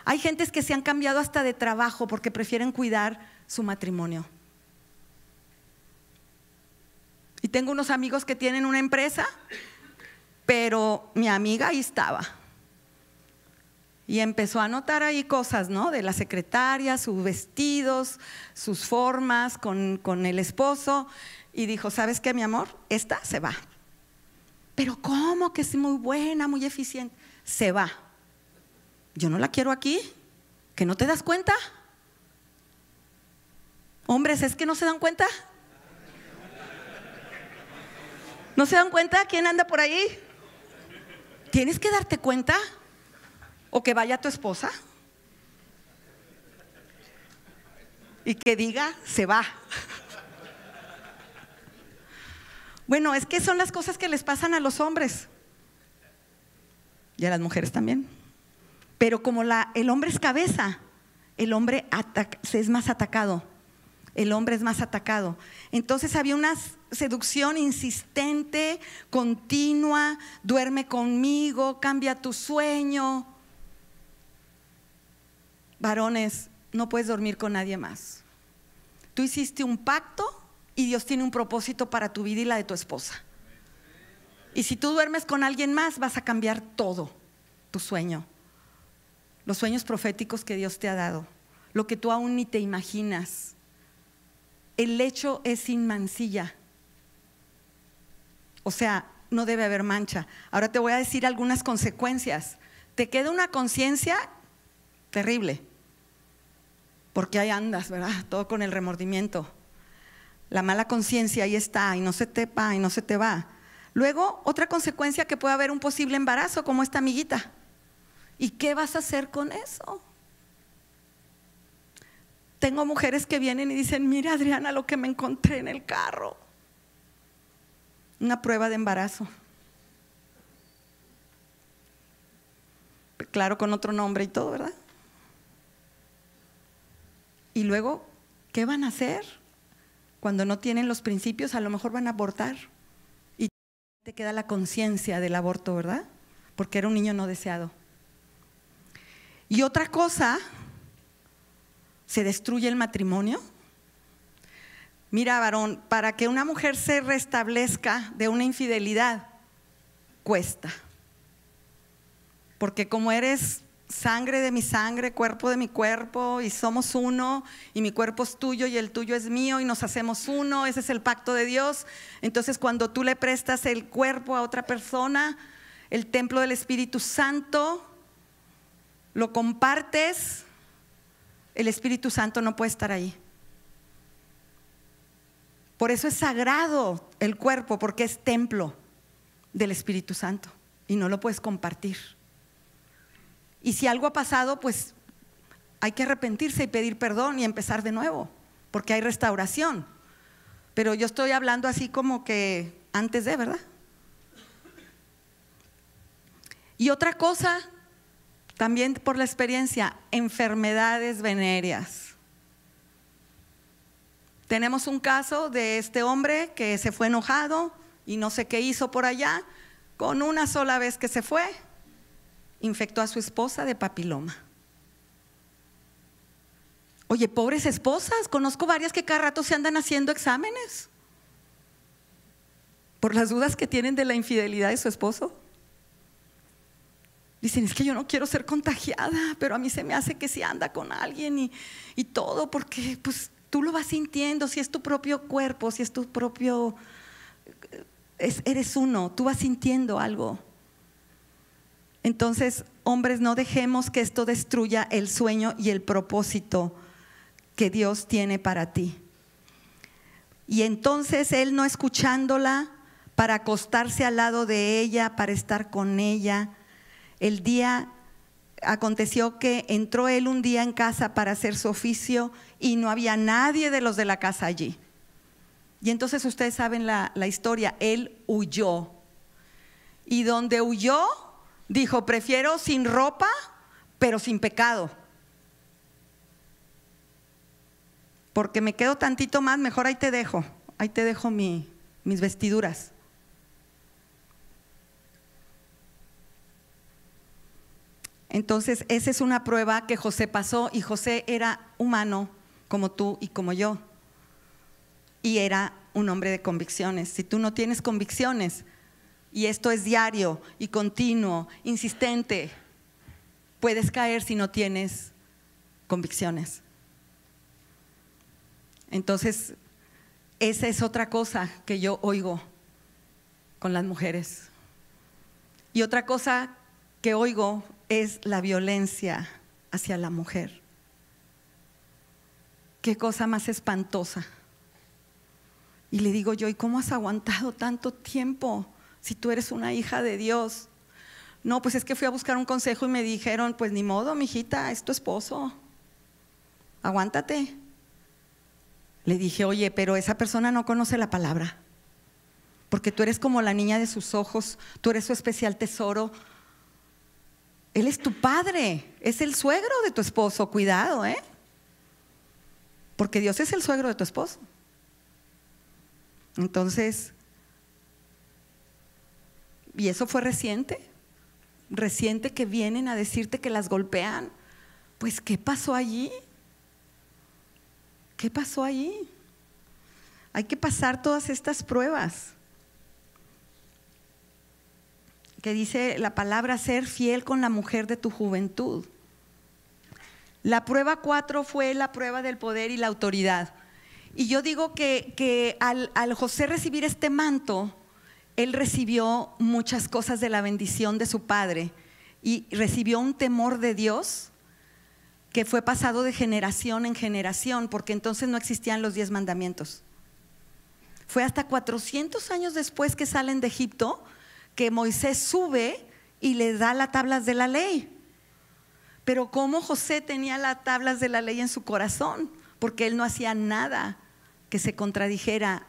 Hay gentes que se han cambiado hasta de trabajo porque prefieren cuidar su matrimonio. Y tengo unos amigos que tienen una empresa, pero mi amiga ahí estaba. Y empezó a notar ahí cosas, ¿no? De la secretaria, sus vestidos, sus formas con el esposo. Y dijo, ¿sabes qué, mi amor? Esta se va. Pero ¿cómo? Que es muy buena, muy eficiente. Se va. Yo no la quiero aquí. ¿Que no te das cuenta? Hombres, ¿es que no se dan cuenta? ¿No se dan cuenta? ¿Quién anda por ahí? ¿Tienes que darte cuenta? ¿O que vaya tu esposa y que diga, se va? Bueno, es que son las cosas que les pasan a los hombres y a las mujeres también. Pero como el hombre es cabeza, el hombre es más atacado. El hombre es más atacado. Entonces había una seducción insistente, continua. Duerme conmigo, cambia tu sueño. Varones, no puedes dormir con nadie más. Tú hiciste un pacto y Dios tiene un propósito para tu vida y la de tu esposa. Y si tú duermes con alguien más, vas a cambiar todo tu sueño, los sueños proféticos que Dios te ha dado, lo que tú aún ni te imaginas. El lecho es sin mancilla, o sea, no debe haber mancha. Ahora te voy a decir algunas consecuencias. Te queda una conciencia terrible, porque ahí andas, ¿verdad? Todo con el remordimiento. La mala conciencia ahí está, y no se te va, y no se te va. Luego, otra consecuencia, que puede haber un posible embarazo, como esta amiguita. ¿Y qué vas a hacer con eso? Tengo mujeres que vienen y dicen: mira, Adriana, lo que me encontré en el carro. Una prueba de embarazo. Claro, con otro nombre y todo, ¿verdad? Y luego, ¿qué van a hacer? Cuando no tienen los principios, a lo mejor van a abortar. Y te queda la conciencia del aborto, ¿verdad? Porque era un niño no deseado. Y otra cosa, se destruye el matrimonio. Mira, varón, para que una mujer se restablezca de una infidelidad, cuesta. Porque como eres sangre de mi sangre, cuerpo de mi cuerpo, y somos uno, y mi cuerpo es tuyo y el tuyo es mío, y nos hacemos uno, ese es el pacto de Dios. Entonces, cuando tú le prestas el cuerpo a otra persona, el templo del Espíritu Santo, lo compartes, el Espíritu Santo no puede estar ahí. Por eso es sagrado el cuerpo, porque es templo del Espíritu Santo y no lo puedes compartir. Y si algo ha pasado, pues hay que arrepentirse y pedir perdón y empezar de nuevo, porque hay restauración. Pero yo estoy hablando así como que antes de, ¿verdad? Y otra cosa, también por la experiencia, enfermedades venéreas. Tenemos un caso de este hombre que se fue enojado y no sé qué hizo por allá. Con una sola vez que se fue, infectó a su esposa de papiloma. Oye, pobres esposas, conozco varias que cada rato se andan haciendo exámenes por las dudas que tienen de la infidelidad de su esposo. Dicen: es que yo no quiero ser contagiada, pero a mí se me hace que si anda con alguien y todo, porque pues tú lo vas sintiendo, si es tu propio cuerpo, si es tu propio, eres uno, tú vas sintiendo algo. Entonces, hombres, no dejemos que esto destruya el sueño y el propósito que Dios tiene para ti. Y entonces él, no escuchándola, para acostarse al lado de ella, para estar con ella. El día aconteció que entró él un día en casa para hacer su oficio y no había nadie de los de la casa allí. Y entonces ustedes saben la historia, él huyó. Y donde huyó, dijo: prefiero sin ropa, pero sin pecado. Porque me quedo tantito más, mejor ahí te dejo mis vestiduras. Entonces, esa es una prueba que José pasó, y José era humano como tú y como yo. Y era un hombre de convicciones. Si tú no tienes convicciones, y esto es diario y continuo, insistente, puedes caer si no tienes convicciones. Entonces, esa es otra cosa que yo oigo con las mujeres. Y otra cosa que oigo es la violencia hacia la mujer. Qué cosa más espantosa. Y le digo yo: ¿y cómo has aguantado tanto tiempo si tú eres una hija de Dios? No, pues es que fui a buscar un consejo y me dijeron: pues ni modo, mijita, es tu esposo, aguántate. Le dije: oye, pero esa persona no conoce la palabra, porque tú eres como la niña de sus ojos, tú eres su especial tesoro. Él es tu padre, es el suegro de tu esposo, cuidado, porque Dios es el suegro de tu esposo. Entonces, y eso fue reciente que vienen a decirte que las golpean. Pues, ¿qué pasó allí? ¿Qué pasó allí? Hay que pasar todas estas pruebas. Que dice la palabra, ser fiel con la mujer de tu juventud. La prueba 4 fue la prueba del poder y la autoridad. Y yo digo que al José recibir este manto, él recibió muchas cosas de la bendición de su padre y recibió un temor de Dios que fue pasado de generación en generación, porque entonces no existían los 10 mandamientos. Fue hasta 400 años después que salen de Egipto que Moisés sube y le da las tablas de la ley. Pero ¿cómo José tenía las tablas de la ley en su corazón? Porque él no hacía nada que se contradijera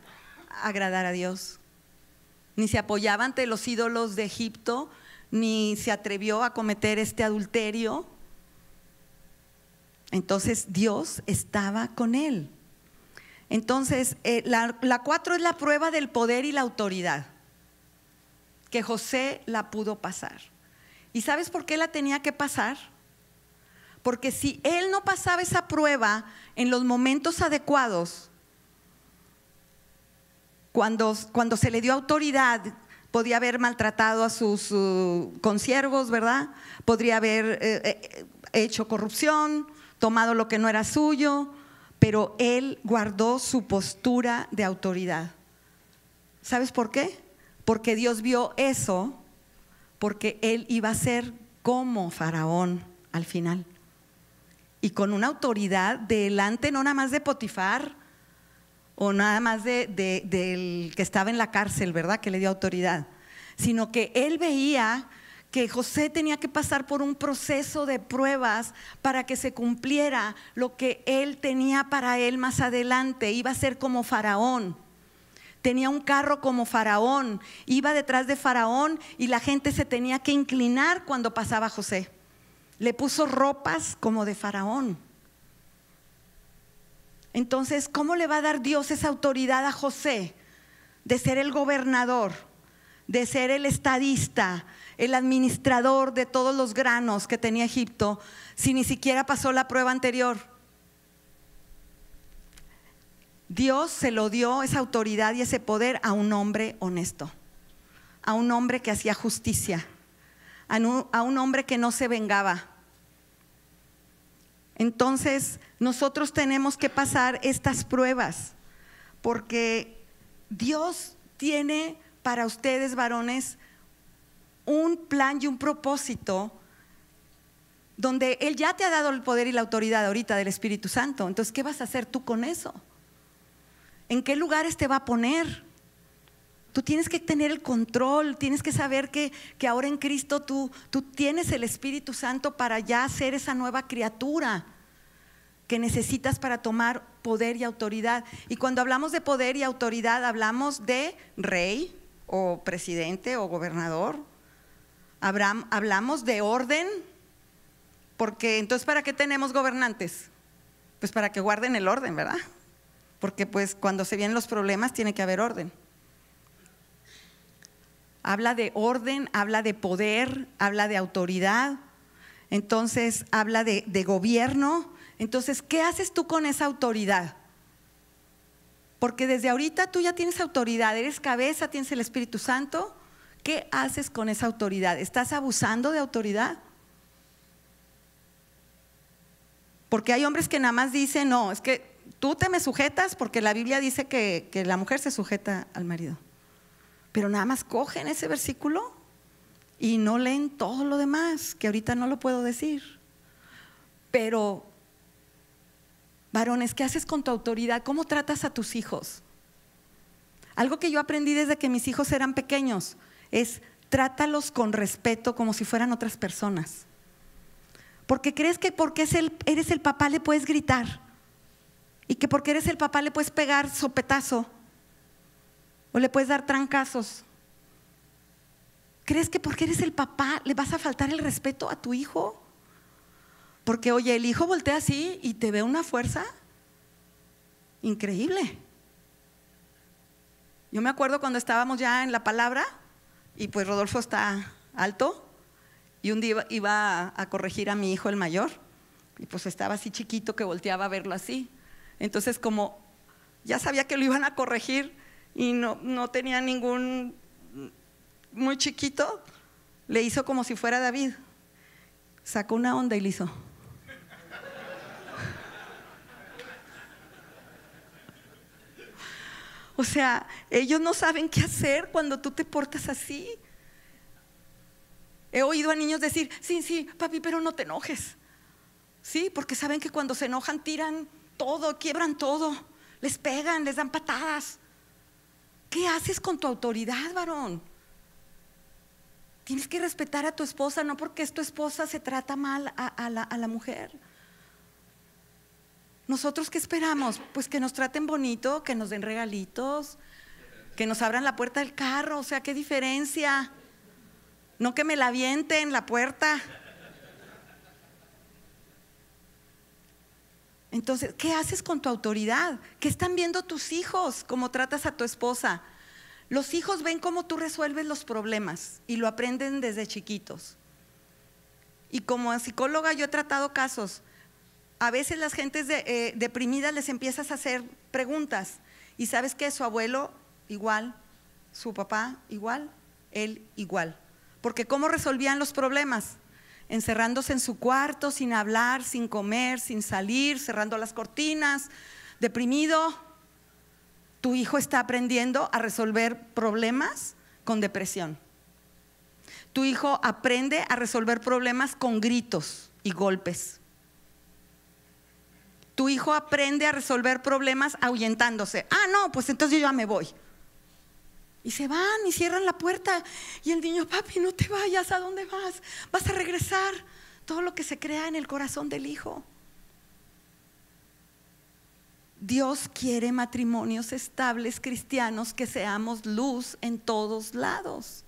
a agradar a Dios. Ni se apoyaba ante los ídolos de Egipto, ni se atrevió a cometer este adulterio. Entonces Dios estaba con él. Entonces la 4 es la prueba del poder y la autoridad, que José la pudo pasar. ¿Y sabes por qué la tenía que pasar? Porque si él no pasaba esa prueba en los momentos adecuados, cuando se le dio autoridad, podía haber maltratado a sus consiervos, ¿verdad? Podría haber hecho corrupción, tomado lo que no era suyo, pero él guardó su postura de autoridad. ¿Sabes por qué? Porque Dios vio eso, porque él iba a ser como Faraón al final. Y con una autoridad delante no nada más de Potifar o nada más del que estaba en la cárcel, ¿verdad? Que le dio autoridad, sino que él veía que José tenía que pasar por un proceso de pruebas para que se cumpliera lo que él tenía para él más adelante. Iba a ser como Faraón. Tenía un carro como Faraón, iba detrás de Faraón y la gente se tenía que inclinar cuando pasaba José. Le puso ropas como de Faraón. Entonces, ¿cómo le va a dar Dios esa autoridad a José de ser el gobernador, de ser el estadista, el administrador de todos los granos que tenía Egipto, si ni siquiera pasó la prueba anterior? Dios se lo dio esa autoridad y ese poder a un hombre honesto, a un hombre que hacía justicia, a un hombre que no se vengaba. Entonces nosotros tenemos que pasar estas pruebas, porque Dios tiene para ustedes, varones, un plan y un propósito donde Él ya te ha dado el poder y la autoridad ahorita del Espíritu Santo. Entonces, ¿qué vas a hacer tú con eso? ¿En qué lugares te va a poner? Tú tienes que tener el control, tienes que saber que ahora en Cristo tú tienes el Espíritu Santo para ya ser esa nueva criatura que necesitas para tomar poder y autoridad. Y cuando hablamos de poder y autoridad, hablamos de rey o presidente o gobernador. Hablamos de orden, porque entonces ¿para qué tenemos gobernantes? Pues para que guarden el orden, ¿verdad? Porque pues cuando se vienen los problemas tiene que haber orden. Habla de orden, habla de poder, habla de autoridad, entonces habla de gobierno. Entonces, ¿qué haces tú con esa autoridad? Porque desde ahorita tú ya tienes autoridad, eres cabeza, tienes el Espíritu Santo. ¿Qué haces con esa autoridad? ¿Estás abusando de autoridad? Porque hay hombres que nada más dicen, no, es que tú te me sujetas porque la Biblia dice que la mujer se sujeta al marido. Pero nada más cogen ese versículo y no leen todo lo demás, que ahorita no lo puedo decir. Pero, varones, ¿qué haces con tu autoridad? ¿Cómo tratas a tus hijos? Algo que yo aprendí desde que mis hijos eran pequeños es trátalos con respeto como si fueran otras personas. Porque crees que porque eres el papá le puedes gritar, y que porque eres el papá le puedes pegar sopetazo o le puedes dar trancazos. ¿Crees que porque eres el papá le vas a faltar el respeto a tu hijo? Porque oye, el hijo voltea así y te ve una fuerza increíble. Yo me acuerdo cuando estábamos ya en la palabra y pues Rodolfo está alto y un día iba a corregir a mi hijo el mayor y pues estaba así chiquito que volteaba a verlo así. Entonces como ya sabía que lo iban a corregir y no tenía ningún, muy chiquito, le hizo como si fuera David. Sacó una onda y le hizo. O sea, ellos no saben qué hacer cuando tú te portas así. He oído a niños decir, sí, papi, pero no te enojes. Sí, porque saben que cuando se enojan tiran todo, quiebran todo, les pegan, les dan patadas. ¿Qué haces con tu autoridad, varón? Tienes que respetar a tu esposa, no porque es tu esposa se trata mal a la mujer. ¿Nosotros qué esperamos? Pues que nos traten bonito, que nos den regalitos, que nos abran la puerta del carro. O sea, ¿qué diferencia? No que me la avienten la puerta. Entonces, ¿qué haces con tu autoridad? ¿Qué están viendo tus hijos? ¿Cómo tratas a tu esposa? Los hijos ven cómo tú resuelves los problemas y lo aprenden desde chiquitos. Y como psicóloga yo he tratado casos. A veces las gentes deprimidas les empiezas a hacer preguntas y sabes que su abuelo igual, su papá igual, él igual. Porque ¿cómo resolvían los problemas? Encerrándose en su cuarto, sin hablar, sin comer, sin salir, cerrando las cortinas, deprimido. Tu hijo está aprendiendo a resolver problemas con depresión. Tu hijo aprende a resolver problemas con gritos y golpes. Tu hijo aprende a resolver problemas ahuyentándose. No, pues entonces yo ya me voy. Y se van y cierran la puerta. Y el niño, papi, no te vayas, ¿a dónde vas? Vas a regresar. Todo lo que se crea en el corazón del hijo. Dios quiere matrimonios estables cristianos, que seamos luz en todos lados.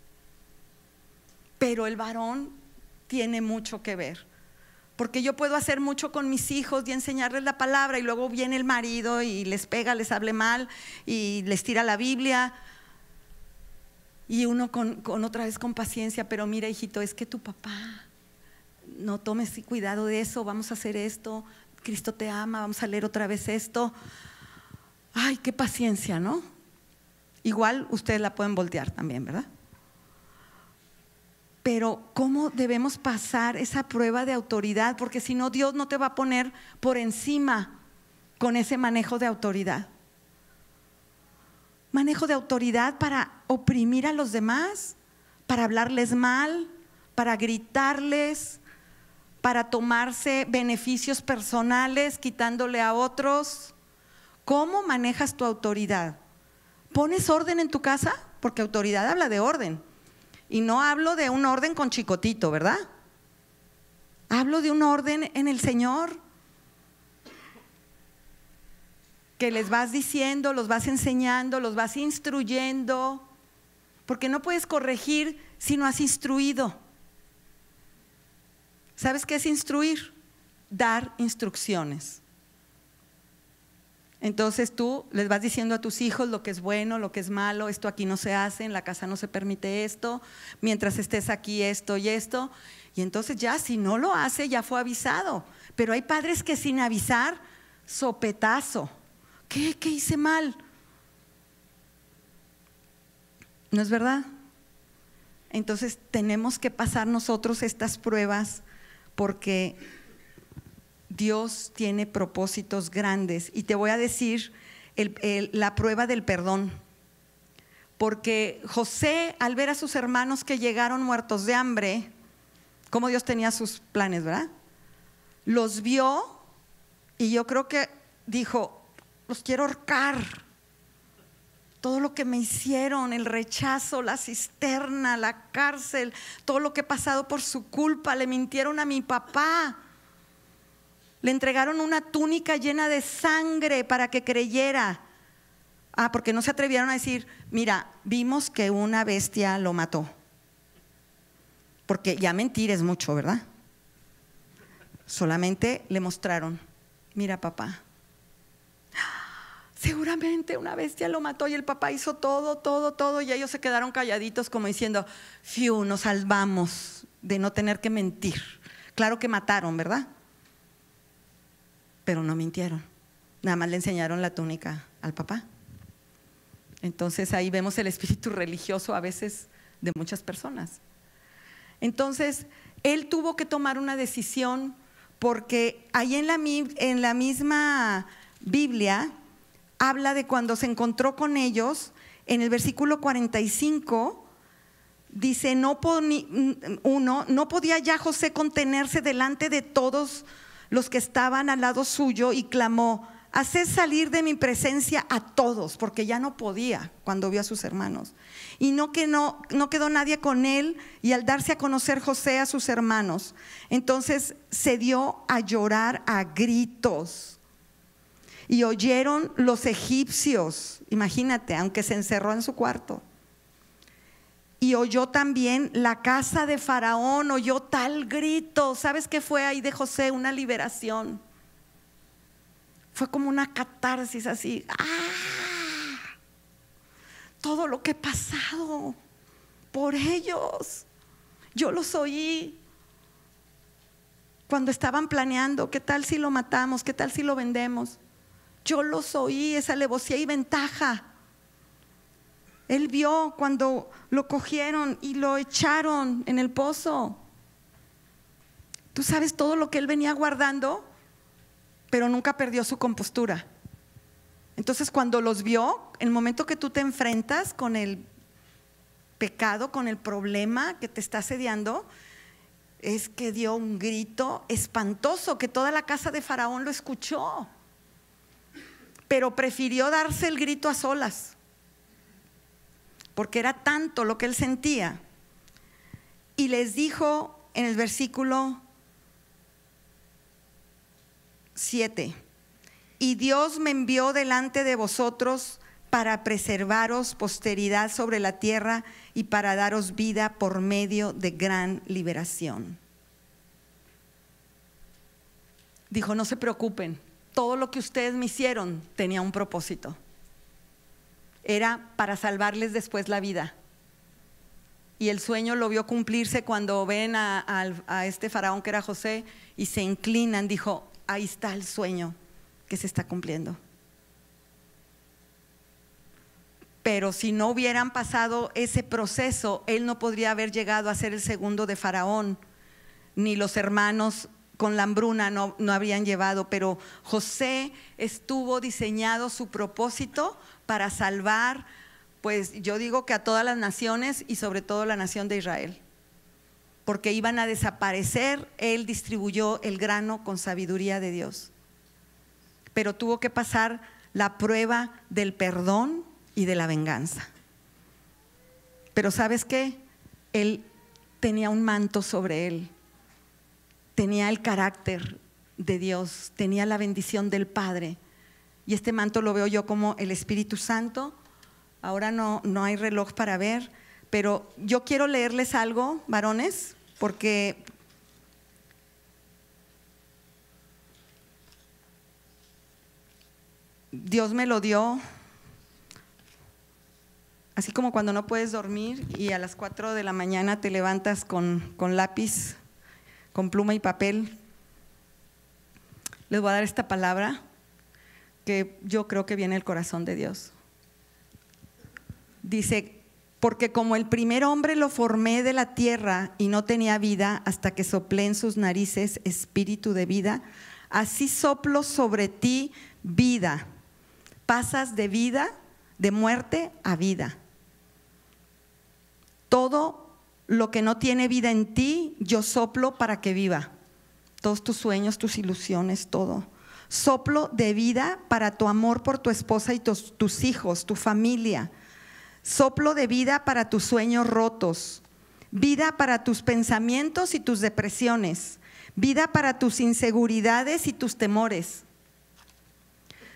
Pero el varón tiene mucho que ver. Porque yo puedo hacer mucho con mis hijos y enseñarles la palabra y luego viene el marido y les pega, les hable mal y les tira la Biblia. Y uno con otra vez con paciencia, pero mira, hijito, es que tu papá, no tomes cuidado de eso, vamos a hacer esto, Cristo te ama, vamos a leer otra vez esto. Ay, qué paciencia, ¿no? Igual ustedes la pueden voltear también, ¿verdad? Pero ¿cómo debemos pasar esa prueba de autoridad? Porque si no, Dios no te va a poner por encima con ese manejo de autoridad. Manejo de autoridad para oprimir a los demás, para hablarles mal, para gritarles, para tomarse beneficios personales, quitándole a otros. ¿Cómo manejas tu autoridad? ¿Pones orden en tu casa? Porque autoridad habla de orden. Y no hablo de un orden con chicotito, ¿verdad? Hablo de un orden en el Señor, que les vas diciendo, los vas enseñando, los vas instruyendo, porque no puedes corregir si no has instruido. ¿Sabes qué es instruir? Dar instrucciones. Entonces tú les vas diciendo a tus hijos lo que es bueno, lo que es malo, esto aquí no se hace, en la casa no se permite esto, mientras estés aquí esto y esto. Y entonces ya si no lo hace, ya fue avisado. Pero hay padres que sin avisar, sopetazo. ¿Qué hice mal? ¿No es verdad? Entonces tenemos que pasar nosotros estas pruebas porque Dios tiene propósitos grandes. Y te voy a decir la prueba del perdón. Porque José, al ver a sus hermanos que llegaron muertos de hambre, cómo Dios tenía sus planes, ¿verdad? Los vio y yo creo que dijo, los quiero ahorcar. Todo lo que me hicieron, el rechazo, la cisterna, la cárcel, todo lo que he pasado por su culpa, le mintieron a mi papá. Le entregaron una túnica llena de sangre para que creyera. Porque no se atrevieron a decir, mira, vimos que una bestia lo mató. Porque ya mentir es mucho, ¿verdad? Solamente le mostraron, mira papá, seguramente una bestia lo mató y el papá hizo todo y ellos se quedaron calladitos como diciendo, fiu, nos salvamos de no tener que mentir. Claro que mataron, ¿verdad? Pero no mintieron. nada más le enseñaron la túnica al papá. Entonces ahí vemos el espíritu religioso a veces de muchas personas. Entonces él tuvo que tomar una decisión, porque ahí en la misma Biblia habla de cuando se encontró con ellos. En el versículo 45 dice, no podía ya José contenerse delante de todos los que estaban al lado suyo, y clamó: haced salir de mi presencia a todos, porque ya no podía cuando vio a sus hermanos. Y no quedó nadie con él, y al darse a conocer José a sus hermanos, entonces se dio a llorar a gritos. Y oyeron los egipcios, imagínate, aunque se encerró en su cuarto. Y oyó también la casa de Faraón, oyó tal grito. ¿Sabes qué fue ahí de José? Una liberación. Fue como una catarsis así. ¡Ah! Todo lo que he pasado por ellos, yo los oí cuando estaban planeando, ¿qué tal si lo matamos? ¿Qué tal si lo vendemos? Yo los oí, esa alevosía y ventaja. Él vio cuando lo cogieron y lo echaron en el pozo. Tú sabes todo lo que él venía guardando, pero nunca perdió su compostura. Entonces cuando los vio, en el momento que tú te enfrentas con el pecado, con el problema que te está asediando, es que dio un grito espantoso que toda la casa de Faraón lo escuchó, pero prefirió darse el grito a solas, porque era tanto lo que él sentía. Y les dijo en el versículo 7: y Dios me envió delante de vosotros para preservaros posteridad sobre la tierra y para daros vida por medio de gran liberación. Dijo: no se preocupen, todo lo que ustedes me hicieron tenía un propósito. Era para salvarles después la vida. Y el sueño lo vio cumplirse cuando ven a este faraón que era José y se inclinan. Dijo: ahí está el sueño que se está cumpliendo. Pero si no hubieran pasado ese proceso, él no podría haber llegado a ser el segundo de Faraón, ni los hermanos con la hambruna no habrían llevado. Pero José estuvo diseñado su propósito para salvar, pues yo digo que a todas las naciones, y sobre todo la nación de Israel, porque iban a desaparecer. Él distribuyó el grano con sabiduría de Dios, pero tuvo que pasar la prueba del perdón y de la venganza. Pero ¿sabes qué? Él tenía un manto sobre él, tenía el carácter de Dios, tenía la bendición del Padre, y este manto lo veo yo como el Espíritu Santo. Ahora no hay reloj para ver, pero yo quiero leerles algo, varones, porque Dios me lo dio, así como cuando no puedes dormir y a las 4 de la mañana te levantas con lápiz, con pluma y papel. Les voy a dar esta palabra que yo creo que viene del corazón de Dios. Dice: porque como el primer hombre lo formé de la tierra y no tenía vida hasta que soplé en sus narices espíritu de vida, así soplo sobre ti vida. Pasas de vida, de muerte a vida. Todo lo que no tiene vida en ti, yo soplo para que viva. Todos tus sueños, tus ilusiones, todo. Soplo de vida para tu amor por tu esposa y tus hijos, tu familia. Soplo de vida para tus sueños rotos. Vida para tus pensamientos y tus depresiones. Vida para tus inseguridades y tus temores.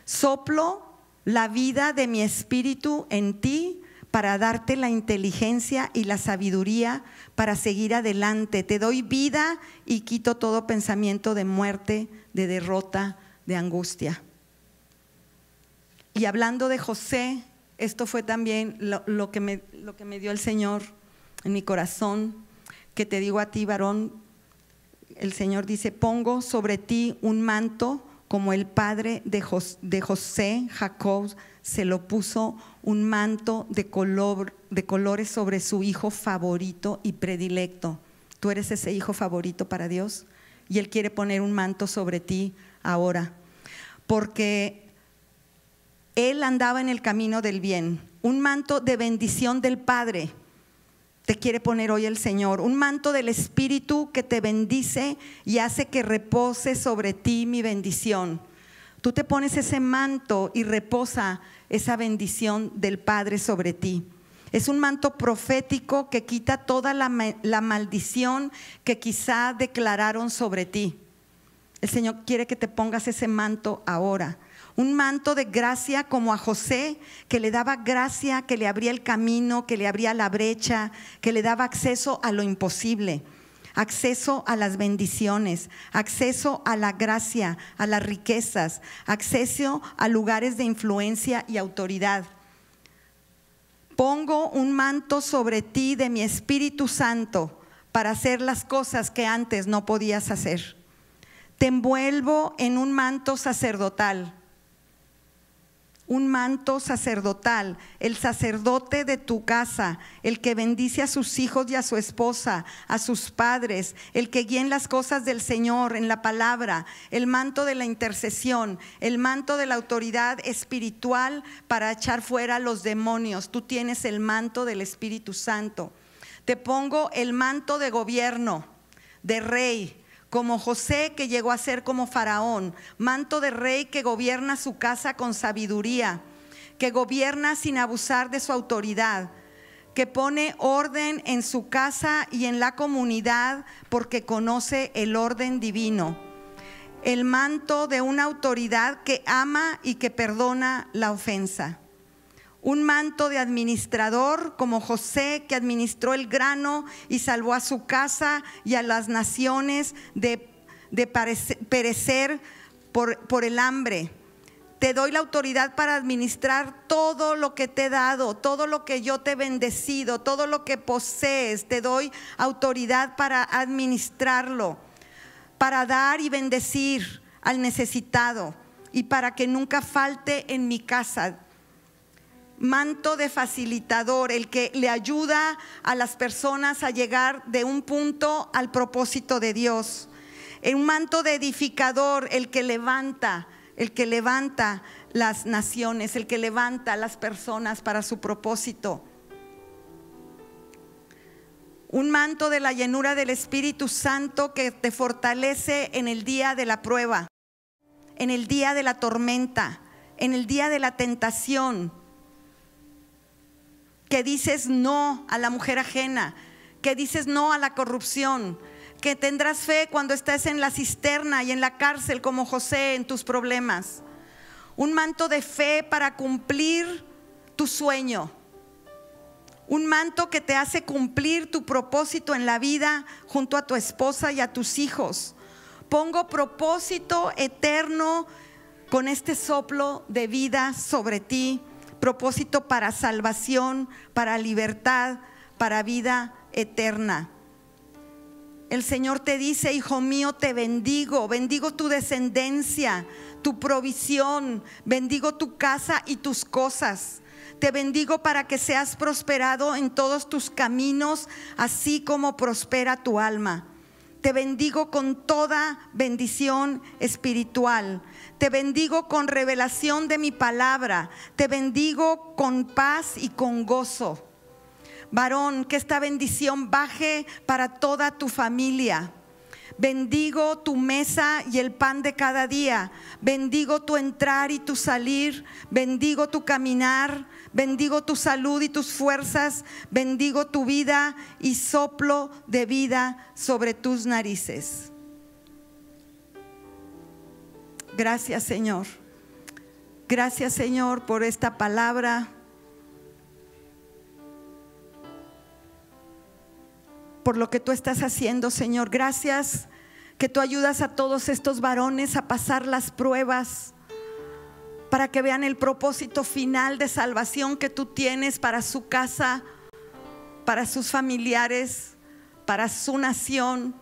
Soplo la vida de mi espíritu en ti para darte la inteligencia y la sabiduría para seguir adelante. Te doy vida y quito todo pensamiento de muerte, de derrota, de angustia. Y hablando de José, esto fue también lo que me dio el Señor en mi corazón, que te digo a ti, varón. El Señor dice: pongo sobre ti un manto como el padre de José, Jacob, se lo puso un manto de colores sobre su hijo favorito y predilecto. Tú eres ese hijo favorito para Dios y Él quiere poner un manto sobre ti ahora, porque Él andaba en el camino del bien. Un manto de bendición del Padre te quiere poner hoy el Señor, un manto del Espíritu que te bendice y hace que repose sobre ti mi bendición. Tú te pones ese manto y reposa esa bendición del Padre sobre ti. Es un manto profético que quita toda la maldición que quizá declararon sobre ti. El Señor quiere que te pongas ese manto ahora. Un manto de gracia como a José, que le daba gracia, que le abría el camino, que le abría la brecha, que le daba acceso a lo imposible, acceso a las bendiciones, acceso a la gracia, a las riquezas, acceso a lugares de influencia y autoridad. Pongo un manto sobre ti de mi Espíritu Santo para hacer las cosas que antes no podías hacer. Te envuelvo en un manto sacerdotal. Un manto sacerdotal, el sacerdote de tu casa, el que bendice a sus hijos y a su esposa, a sus padres, el que guía en las cosas del Señor, en la palabra, el manto de la intercesión, el manto de la autoridad espiritual para echar fuera a los demonios. Tú tienes el manto del Espíritu Santo. Te pongo el manto de gobierno, de rey, como José, que llegó a ser como Faraón, manto de rey que gobierna su casa con sabiduría, que gobierna sin abusar de su autoridad, que pone orden en su casa y en la comunidad porque conoce el orden divino. El manto de una autoridad que ama y que perdona la ofensa. Un manto de administrador como José, que administró el grano y salvó a su casa y a las naciones de perecer por el hambre. Te doy la autoridad para administrar todo lo que te he dado, todo lo que yo te he bendecido, todo lo que posees. Te doy autoridad para administrarlo, para dar y bendecir al necesitado y para que nunca falte en mi casa. Manto de facilitador, el que le ayuda a las personas a llegar de un punto al propósito de Dios. Un manto de edificador, el que levanta las naciones, el que levanta a las personas para su propósito. Un manto de la llenura del Espíritu Santo que te fortalece en el día de la prueba, en el día de la tormenta, en el día de la tentación. Que dices no a la mujer ajena, que dices no a la corrupción, que tendrás fe cuando estés en la cisterna y en la cárcel como José en tus problemas. Un manto de fe para cumplir tu sueño. Un manto que te hace cumplir tu propósito en la vida junto a tu esposa y a tus hijos. Pongo propósito eterno con este soplo de vida sobre ti. Propósito para salvación, para libertad, para vida eterna. El Señor te dice: hijo mío, te bendigo, bendigo tu descendencia, tu provisión, bendigo tu casa y tus cosas. Te bendigo para que seas prosperado en todos tus caminos, así como prospera tu alma. Te bendigo con toda bendición espiritual. Te bendigo con revelación de mi palabra. Te bendigo con paz y con gozo. Varón, que esta bendición baje para toda tu familia. Bendigo tu mesa y el pan de cada día. Bendigo tu entrar y tu salir. Bendigo tu caminar. Bendigo tu salud y tus fuerzas. Bendigo tu vida y soplo de vida sobre tus narices. Gracias, Señor. Gracias, Señor, por esta palabra. Por lo que tú estás haciendo, Señor. Gracias que tú ayudas a todos estos varones a pasar las pruebas para que vean el propósito final de salvación que tú tienes para su casa, para sus familiares, para su nación.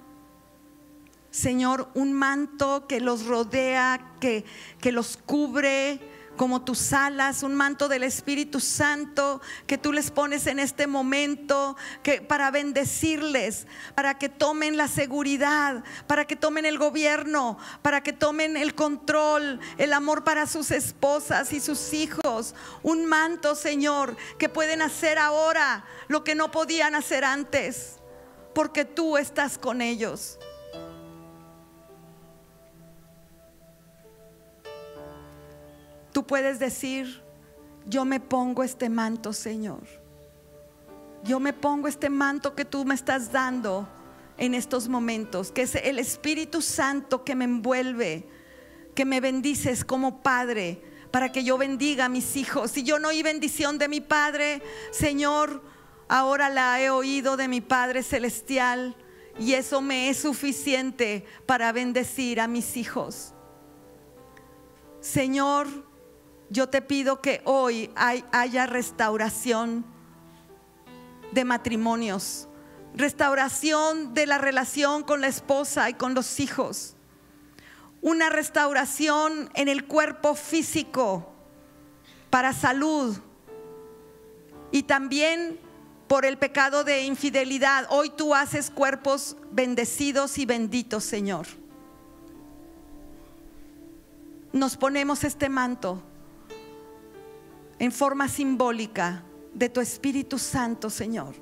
Señor, un manto que los rodea, que los cubre como tus alas, un manto del Espíritu Santo que tú les pones en este momento, que para bendecirles, para que tomen la seguridad, para que tomen el gobierno, para que tomen el control, el amor para sus esposas y sus hijos. Un manto, Señor, que pueden hacer ahora lo que no podían hacer antes, porque tú estás con ellos. Tú puedes decir: yo me pongo este manto, Señor. Yo me pongo este manto que tú me estás dando en estos momentos, que es el Espíritu Santo que me envuelve, que me bendices como Padre, para que yo bendiga a mis hijos. Si yo no oí bendición de mi Padre, Señor, ahora la he oído de mi Padre Celestial, y eso me es suficiente para bendecir a mis hijos. Señor, yo te pido que hoy haya restauración de matrimonios, restauración de la relación con la esposa y con los hijos, una restauración en el cuerpo físico para salud, y también por el pecado de infidelidad. Hoy tú haces cuerpos bendecidos y benditos, Señor. Nos ponemos este manto en forma simbólica de tu Espíritu Santo, Señor.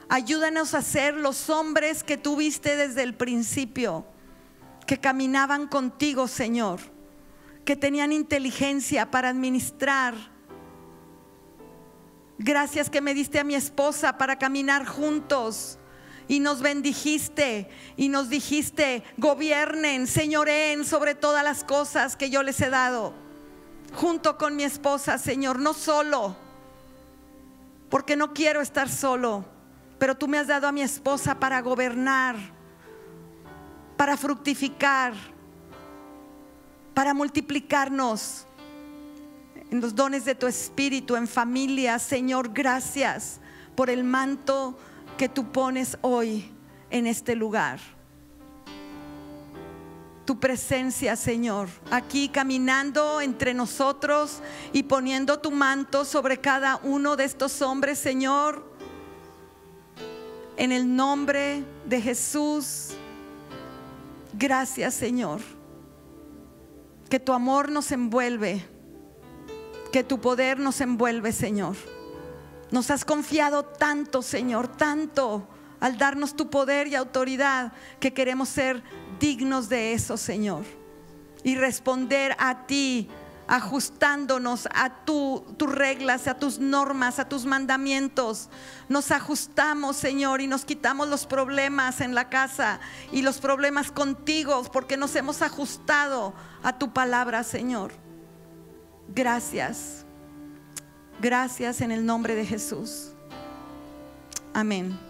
Ayúdanos a ser los hombres que tú viste desde el principio, que caminaban contigo, Señor, que tenían inteligencia para administrar. Gracias que me diste a mi esposa para caminar juntos, y nos bendijiste y nos dijiste: gobiernen, señoreen sobre todas las cosas que yo les he dado. Junto con mi esposa, Señor, no solo, porque no quiero estar solo, pero tú me has dado a mi esposa para gobernar, para fructificar, para multiplicarnos en los dones de tu Espíritu, en familia. Señor, gracias por el manto que tú pones hoy en este lugar. Tu presencia, Señor, aquí caminando entre nosotros y poniendo tu manto sobre cada uno de estos hombres, Señor, en el nombre de Jesús. Gracias, Señor, que tu amor nos envuelve, que tu poder nos envuelve, Señor. Nos has confiado tanto, Señor, tanto, al darnos tu poder y autoridad, que queremos ser dignos de eso, Señor, y responder a ti, ajustándonos a tus reglas, a tus normas, a tus mandamientos. Nos ajustamos, Señor, y nos quitamos los problemas en la casa y los problemas contigo, porque nos hemos ajustado a tu palabra, Señor. Gracias. Gracias en el nombre de Jesús. Amén.